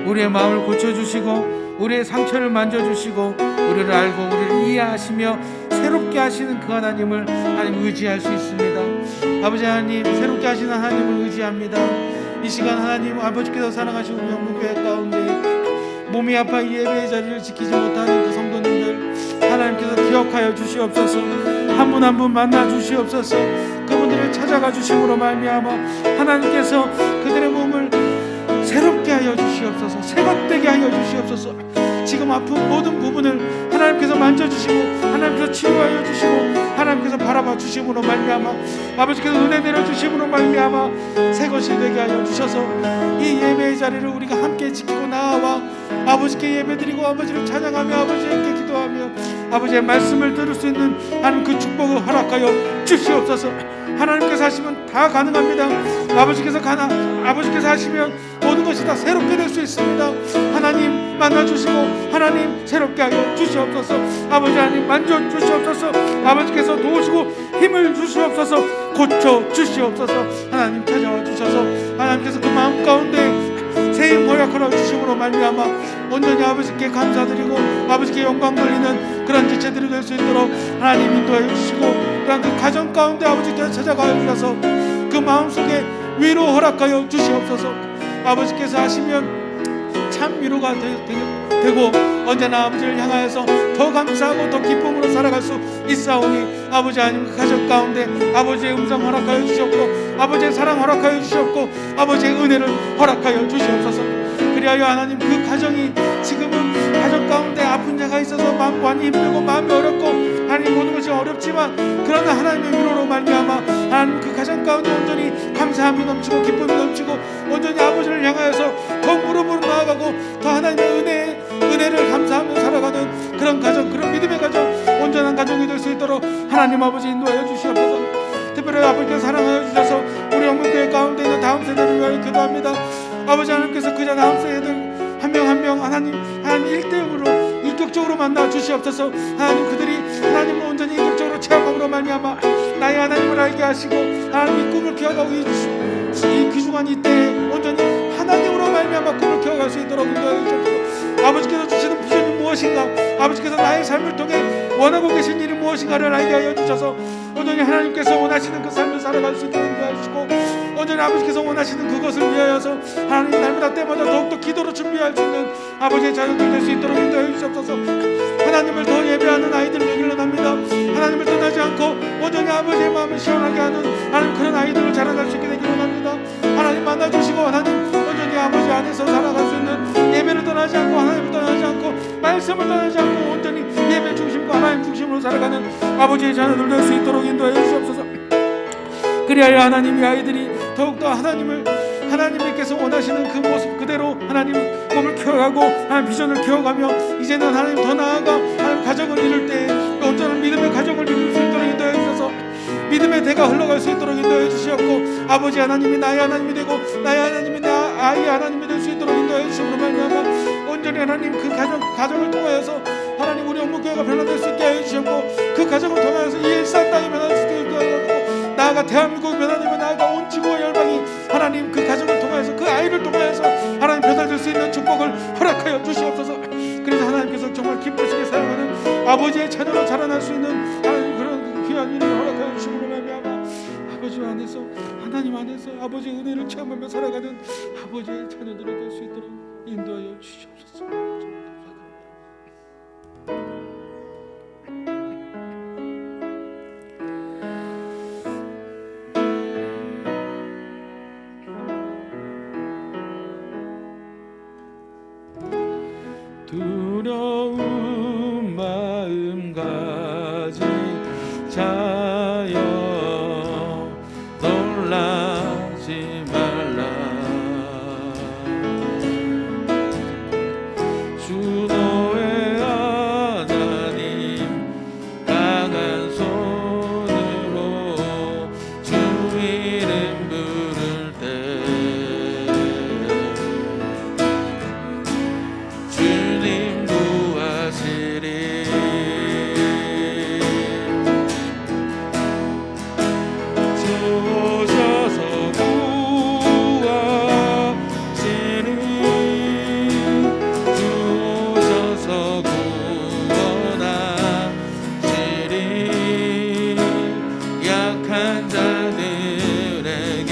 우리의 마음을 고쳐주시고 우리의 상처를 만져주시고 우리를 알고 우리를 이해하시며 새롭게 하시는 그 하나님을 하나님 의지할 수 있습니다. 아버지 하나님, 새롭게 하시는 하나님을 의지합니다. 이 시간 하나님 아버지께서 사랑하시고 명문교회 가운데 몸이 아파 이 예배의 자리를 지키지 못하는 그 성도님들 하나님께서 기억하여 주시옵소서. 한 분 한 분 만나 주시옵소서. 그분들을 찾아가 주심으로 말미암아 하나님께서 그들의 몸을 새롭게 하여 주시옵소서. 새것되게 하여 주시옵소서. 지금 아픈 모든 부분을 하나님께서 만져주시고 하나님께서 치유하여 주시고 하나님께서 바라봐 주심으로 말미암아 아버지께서 은혜 내려주심으로 말미암아 새것이 되게 하여 주셔서 이 예배의 자리를 우리가 함께 지키고 나아와 아버지께 예배드리고 아버지를 찬양하며 아버지께 기도하며 아버지의 말씀을 들을 수 있는 하나님 그 축복을 허락하여 주시옵소서. 하나님께서 하시면 다 가능합니다. 아버지께서 하시면 모든 것이 다 새롭게 될 수 있습니다. 하나님 만나주시고 하나님 새롭게 하여 주시옵소서. 아버지 하나님 만져주시옵소서. 아버지께서 도우시고 힘을 주시옵소서. 고쳐 주시옵소서. 하나님 찾아와 주셔서 하나님께서 그 마음 가운데 새힘 허락하여 주심으로 말미암아 온전히 아버지께 감사드리고 아버지께 영광 돌리는 그런 지체들이 될 수 있도록 하나님 인도하여 주시고 또한 그 가정 가운데 아버지께서 찾아가여 주셔서 그 마음속에 위로 허락하여 주시옵소서. 아버지께서 하시면 참 위로가 되고 언제나 아버지를 향하여서 더 감사하고 더 기쁨으로 살아갈 수 있사오니 아버지 하나님 그 가정 가운데 아버지의 음성 허락하여 주시옵고 아버지의 사랑 허락하여 주시옵고 아버지의 은혜를 허락하여 주시옵소서. 그리하여 하나님 그 가정이 지금은 가정 가운데 아픈 자가 있어서 많이 힘들고 마음이 어렵고 하나님 모든 것이 어렵지만 그러나 하나님의 위로로 말미암아 하나님 그 가정 가운데 온전히 감사함이 넘치고 기쁨이 넘치고 온전히 아버지를 향하여서 더 무릎으로 나아가고 더 하나님의 은혜를 감사하며 살아가는 그런 가정, 그런 믿음의 가정, 온전한 가정이 될 수 있도록 하나님 아버지 인도하여 주시옵소서. 특별히 아버지께서 사랑하여 주셔서 우리 영문교회 가운데 있는 다음 세대를 위하여 기도합니다. 아버지 하나님께서 그저 다음 세대들 한 명 한 명 하나님 1대0으로 인격적으로 만나 주시옵소서. 하나님 그들이 하나님을 온전히 인격적으로 체험함으로 말미암아 나의 하나님을 알게 하시고 하나님 이 꿈을 키워가고 이 귀중한 이때에 온전히 하나님으로 말미암아 꿈을 키워갈 수 있도록 인도하여 주옵소서. 아버지께서 주시는 비전이 무엇인가, 아버지께서 나의 삶을 통해 원하고 계신 일이 무엇인가를 알게 하여 주셔서 온전히 하나님께서 원하시는 그 삶을 살아갈 수 있도록 인도하시고 온전히 아버지께서 원하시는 그것을 위하여서 하나님 날마다 때마다 더욱더 기도로 준비할 수 있는 아버지의 자녀들 될 수 있도록 인도하여 주시옵소서. 하나님을 더 예배하는 아이들을 되기를 합니다. 하나님을 떠나지 않고 온전히 아버지의 마음을 시원하게 하는 하나님 그런 아이들로 자라날 수 있게 되기를 합니다. 하나님 만나주시고 하나님 온전히 아버지 안에서 살아갈 수 있는 예배를 떠나지 않고 하나님을 떠나지 않고 말씀을 떠나지 않고 온전히 예배 중심과 하나님 중심으로 살아가는 아버지의 자녀들 될 수 있도록 인도하여 주시옵소서. 그리하여 하나님 이 아이들이 더욱더 하나님께서 원하시는 그 모습 그대로 하나님 꿈을 키워가고 하나님 비전을 키워가며 이제는 하나님 더 나아가 하나님 가정을 이룰 때 온전한 믿음의 가정을 이룰 수 있도록 인도해 주셔서 믿음의 대가 흘러갈 수 있도록 인도해 주시옵고 아버지 하나님이 나의 하나님이 되고 나의 하나님이 내 아이의 하나님이 될 수 있도록 인도해 주시옵고 말미암아 온전히 하나님 그 가정을 통하여서 하나님 우리 영문교회가 변화될 수 있게 해 주시옵고 그 가정을 통하여서 이 일산 땅이 변화될 수 있게 하고 나아가 대한민국이 변화되면 나아가 온 지구와 열방이 하나님 그 가정을 통하여서 그 아이를 통하여서 하나님 변화될 수 있는 축복을 허락하여 주시옵소서. 그래서 하나님께서 정말 기쁘시게 사용하는 아버지의 자녀로 자라날 수 있는 하나님 그런 귀한 일을 허락하여 주시므로 말미암아 아버지 안에서 하나님 안에서 아버지의 은혜를 체험하며 살아가는 아버지의 자녀들이 될 수 있도록 인도하여 주시옵소서. 두려운 마음 가진 자여 놀라지 말라. 주 너의 하나님 강한 손으로 주 이름 부를 때 주님 구하시리. 주 오셔서 구하시니 주 오셔서 구원하시리. 약한 자들에게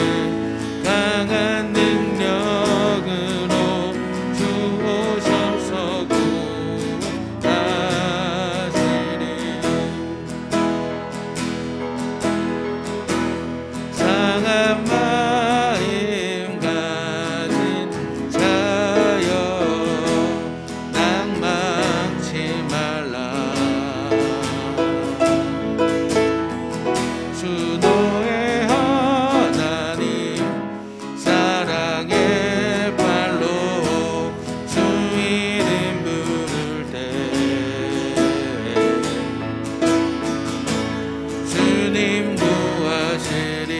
강한 능력으로 주 오셔서 구하시리. 상한 마음 가진 자여 낭망치 말라. 주 너의 하나님 사랑의 발로 주 이름 부를 때 주님 구하시리.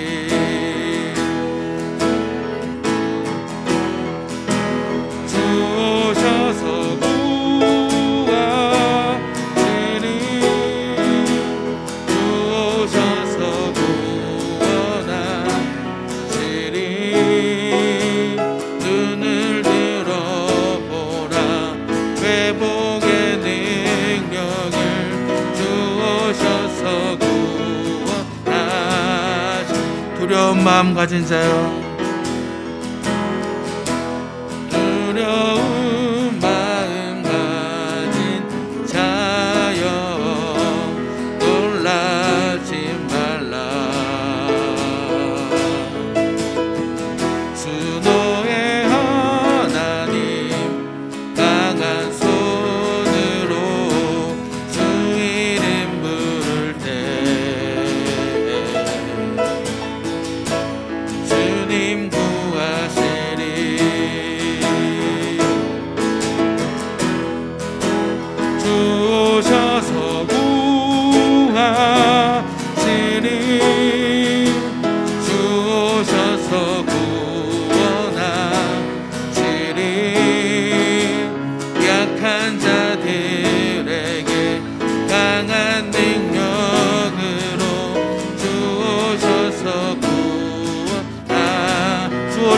주 오셔서 구하시니 주 오셔서 구원하시리. 눈을 들어보라 회복의 능력을 주 오셔서 구원하시리. 두려운 마음 가진 자여 두려운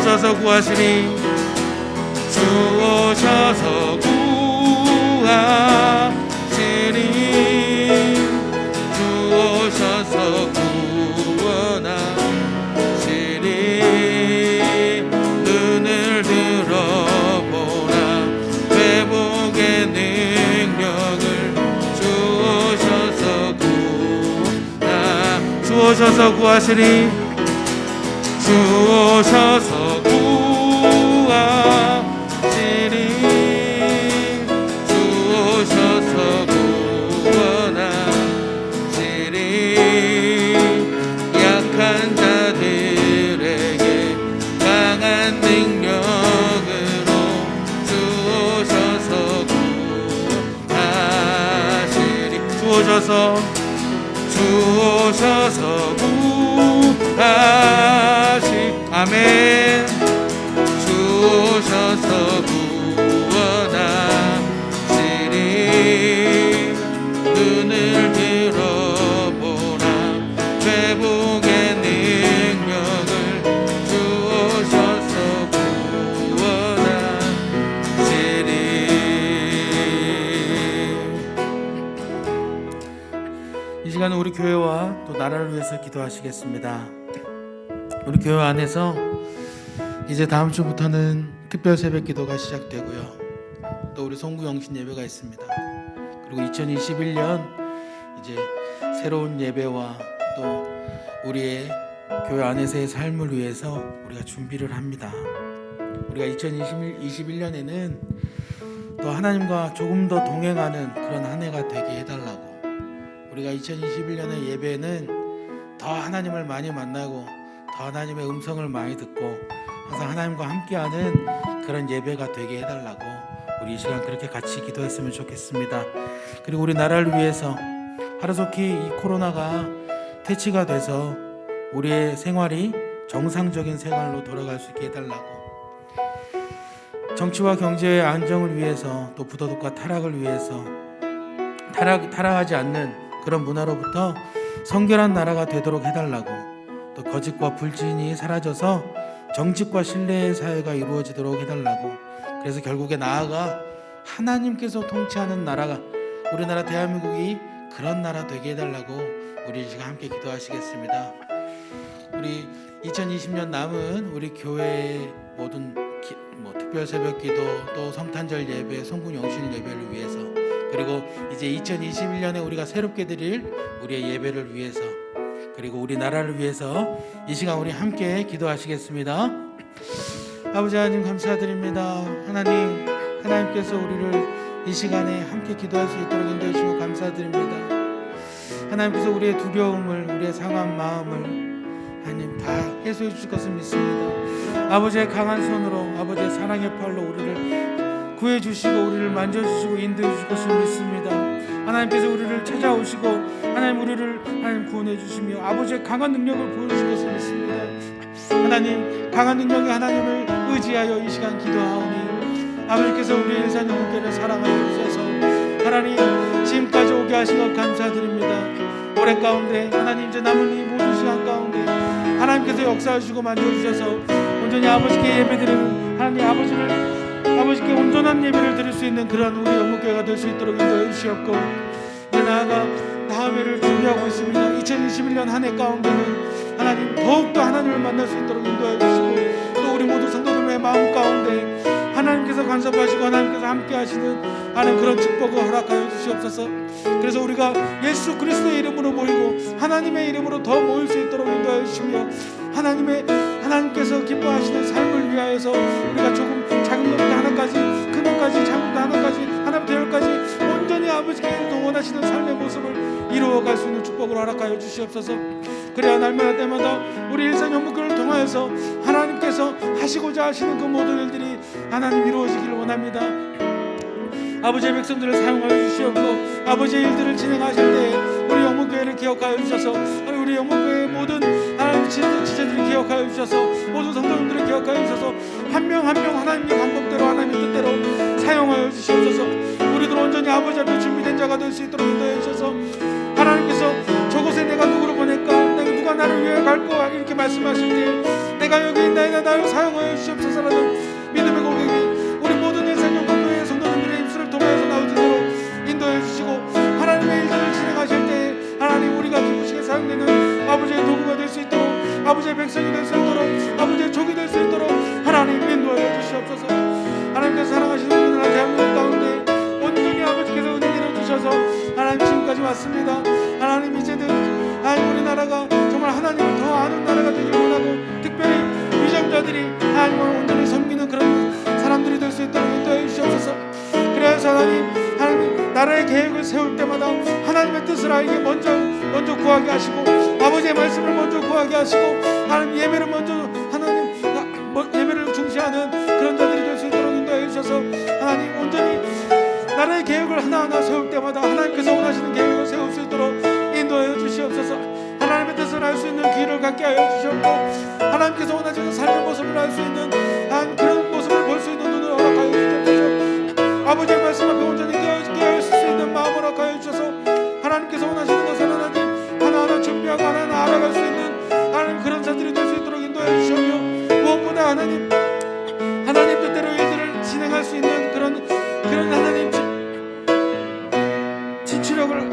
오셔서 구하시니 주 오셔서 구하시니 주 오셔서 구원하시니 눈을 들어보라 회복의 능력을 주 오셔서 구하시니 주 오셔서 구하시니 주 오셔서 구원하시니 약한 자들에게 강한 능력으로 주 오셔서 구하시니 주 오셔서 아멘 주 오셔서 구원하시니 눈을 들어보라 회복의 능력을 주 오셔서 구원하시니 이 시간 우리 교회와 또 나라를 위해서 기도하시겠습니다. 우리 교회 안에서 이제 다음 주부터는 특별 새벽 기도가 시작되고요. 또 우리 송구 영신 예배가 있습니다. 그리고 2021년 이제 새로운 예배와 또 우리의 교회 안에서의 삶을 위해서 우리가 준비를 합니다. 우리가 2021년에는 또 하나님과 조금 더 동행하는 그런 한 해가 되게 해달라고, 우리가 2021년의 예배는 더 하나님을 많이 만나고 더 하나님의 음성을 많이 듣고 항상 하나님과 함께하는 그런 예배가 되게 해달라고 우리 이 시간 그렇게 같이 기도했으면 좋겠습니다. 그리고 우리 나라를 위해서 하루속히 이 코로나가 퇴치가 돼서 우리의 생활이 정상적인 생활로 돌아갈 수 있게 해달라고, 정치와 경제의 안정을 위해서 또 부도덕과 타락을 위해서 타락하지 않는 그런 문화로부터 성결한 나라가 되도록 해달라고, 또 거짓과 불신이 사라져서 정직과 신뢰의 사회가 이루어지도록 해달라고, 그래서 결국에 나아가 하나님께서 통치하는 나라가 우리나라 대한민국이 그런 나라 되게 해달라고 우리 이 시간 함께 기도하시겠습니다. 우리 2020년 남은 우리 교회의 모든 특별 새벽 기도, 또 성탄절 예배, 성군 영신 예배를 위해서, 그리고 이제 2021년에 우리가 새롭게 드릴 우리의 예배를 위해서, 그리고 우리 나라를 위해서 이 시간 우리 함께 기도하시겠습니다. 아버지 하나님 감사드립니다. 하나님께서 우리를 이 시간에 함께 기도할 수 있도록 인도해 주시고 감사드립니다. 하나님께서 우리의 두려움을, 우리의 상한 마음을 하나님 다 해소해 주실 것을 믿습니다. 아버지의 강한 손으로, 아버지의 사랑의 팔로 우리를 구해 주시고 우리를 만져주시고 인도해 주실 것을 믿습니다. 하나님께서 우리를 찾아오시고 하나님 구원해 주시며 아버지의 강한 능력을 보여주실 것을 믿습니다. 하나님, 강한 능력의 하나님을 의지하여 이 시간 기도하오니 아버지께서 우리 일산 영혼교회를 사랑하여 주셔서 하나님 지금까지 오게 하신 것 감사드립니다. 올해 가운데 하나님 이제 남은 이 모든 시간 가운데 하나님께서 역사하시고 만져주셔서 온전히 아버지께 예배드리는 하나님 아버지께 온전한 예배를 드릴 수 있는 그런 우리 영혼교회가 될 수 있도록 인도해 주시옵고, 이제 나아가 다음 해를 준비하고 있습니다. 2021년 한 해 가운데는 하나님 더욱더 하나님을 만날 수 있도록 인도해 주시고, 또 우리 모두 성도들의 마음 가운데 하나님께서 간섭하시고 하나님께서 함께 하시는 하나님 그런 축복을 허락하여 주시옵소서. 그래서 우리가 예수 그리스도의 이름으로 모이고 하나님의 이름으로 더 모일 수 있도록 인도해 주시며, 하나님께서 기뻐하시는 삶을 위하여서 우리가 조금 작은 것부터 하나까지, 큰 것까지, 작은 것부터 하나까지, 하나부터 열까지 온전히 아버지께서 원하시는 삶의 모습을 이루어갈 수 있는 축복을 허락하여 주시옵소서. 그래야 날마다 때마다 우리 일산 영문교를 통하여서 하나님께서 하시고자 하시는 그 모든 일들이 하나님 이루어지기를 원합니다. 아버지의 백성들을 사용하여 주시옵고, 아버지의 일들을 진행하실 때 우리 영문교회를 기억하여 주셔서, 우리 영문교회의 모든 하나님 지체들을 기억하여 주셔서, 모든 성도님들을 기억하여 주셔서 한 명 한 명 하나님의 방법대로 하나님의 뜻대로 사용하여 주시옵소서. 우리들 온전히 아버지 앞에 준비된 자가 될 수 있도록 인도해 주셔서, 하나님께서 저곳에 내가 누구를 보낼까, 내가 누가 나를 위해 갈 거야 이렇게 말씀하실 때 내가 여기 있나이다 나를 사용하여 주시옵소서라는 믿음의 고백이 우리 모든 예산연구교회 성도님들의 입술을 통하여서 나오지도록 인도해 주시고 하나님의 일들을 진행하실 때 하나님 우리가 기쁘시게 사용되는 아버지의 도구가 될 수 있도록 아버지의 백성이 될 수 있도록 아버지의 족이 될 수 있도록 하나님 인도하여 주시옵소서. 하나님께서 사랑하시는 우리나라 대한민국 가운데 온전히 아버지께서 은혜 내려주셔서 하나님 지금까지 왔습니다. 하나님 이제는 하나님 우리나라가 정말 하나님을 더 아는 나라가 되길 원하고 특별히 위정자들이 하나님을 온전히 섬기는 그런 사람들이 될 수 있도록 인도해 주시옵소서. 그래서 하나님 나라의 계획을 세울 때마다 하나님의 뜻을 알게 먼저 구하게 하시고 아버지의 말씀을 먼저 구하게 하시고 하나님 예배를 먼저 하나님 예배를 중시하는 그런 자들이 될 수 있도록 인도해 주셔서 하나님 온전히 나라의 계획을 하나하나 세울 때마다 하나님께서 원하시는 계획을 세울 수 있도록 인도하여 주시옵소서. 하나님의 뜻을 알 수 있는 귀를 갖게 하여 주시옵고 하나님께서 원하시는 삶의 모습을 알 수 있는 그런 모습을 볼 수 있는 눈을 허락하여 주시옵소서. 아버지의 말씀 앞에 온전히 깨어 있을 수 있는 마음을 허락하여 주셔서 하나님께서 원하시는 것을 하나님 하나하나 준비하고 하나하나 알아갈 수 있는 하나님 그런 자들이 될 수 있도록 인도하여 주시오며 무엇보다 하나님 뜻대로 일들을 진행할 수 있는 그런 하나님 지추력을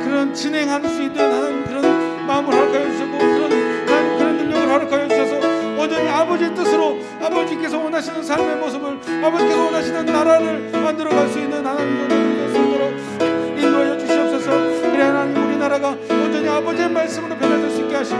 그런 진행할 수 있는 하나님 그런 마음을 허락하여 주시고 그런 능력을 허락하여 주셔서 온전히 아버지의 뜻으로 아버지께서 원하시는 삶의 모습을 아버지께서 원하시는 나라를 만들어갈 수 있는 하나님을 될 수 있도록 인도하여 주시옵소서. 그래 하나님 우리나라가 온전히 아버지의 말씀으로 변화될 수 있게 하시고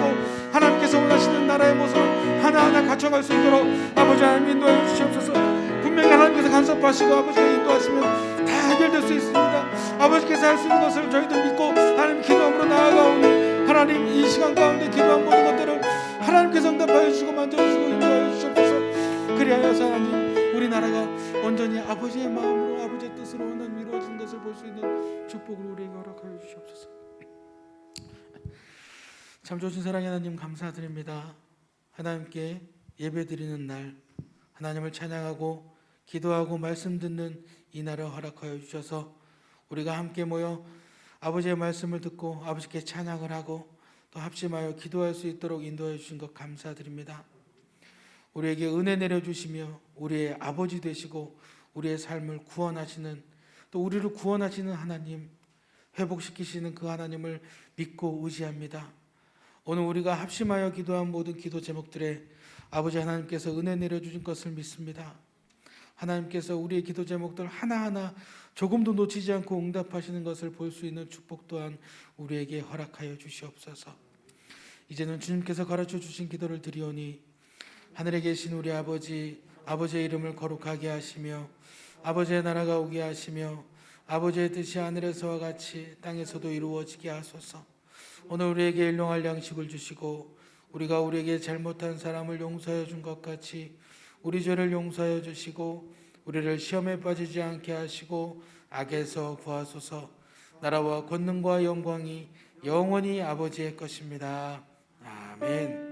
하나님께서 원하시는 나라의 모습을 하나하나 갖춰갈 수 있도록 아버지 하나님 인도하여 주시옵소서. 분명히 하나님께서 간섭하시고 아버지가 인도하시면 다 해결될 수 있습니다. 아버지께서 할 수 있는 것을 저희들 믿고 하나님 기도함으로 나아가오니 하나님 이 시간 가운데 기도한 모든 것들을 하나님께서 응답하여 주시고 만져주시고 인도하여 주시옵소서. 그리하여서 하나님 우리나라가 온전히 아버지의 마음으로 아버지의 뜻으로 하나님 이루어진 것을 볼 수 있는 축복을 우리에게 허락하여 주시옵소서. 참 좋으신 사랑의 하나님 감사드립니다. 하나님께 예배드리는 날 하나님을 찬양하고 기도하고 말씀 듣는 이 날을 허락하여 주셔서 우리가 함께 모여 아버지의 말씀을 듣고 아버지께 찬양을 하고 또 합심하여 기도할 수 있도록 인도해 주신 것 감사드립니다. 우리에게 은혜 내려주시며 우리의 아버지 되시고 우리의 삶을 구원하시는 또 우리를 구원하시는 하나님 회복시키시는 그 하나님을 믿고 의지합니다. 오늘 우리가 합심하여 기도한 모든 기도 제목들에 아버지 하나님께서 은혜 내려주신 것을 믿습니다. 하나님께서 우리의 기도 제목들 하나하나 조금도 놓치지 않고 응답하시는 것을 볼 수 있는 축복 또한 우리에게 허락하여 주시옵소서. 이제는 주님께서 가르쳐 주신 기도를 드리오니 하늘에 계신 우리 아버지, 아버지의 이름을 거룩하게 하시며 아버지의 나라가 오게 하시며 아버지의 뜻이 하늘에서와 같이 땅에서도 이루어지게 하소서. 오늘 우리에게 일용할 양식을 주시고 우리가 우리에게 잘못한 사람을 용서해 준 것 같이 우리 죄를 용서해 주시고 우리를 시험에 빠지지 않게 하시고 악에서 구하소서. 나라와 권능과 영광이 영원히 아버지의 것입니다. 아멘.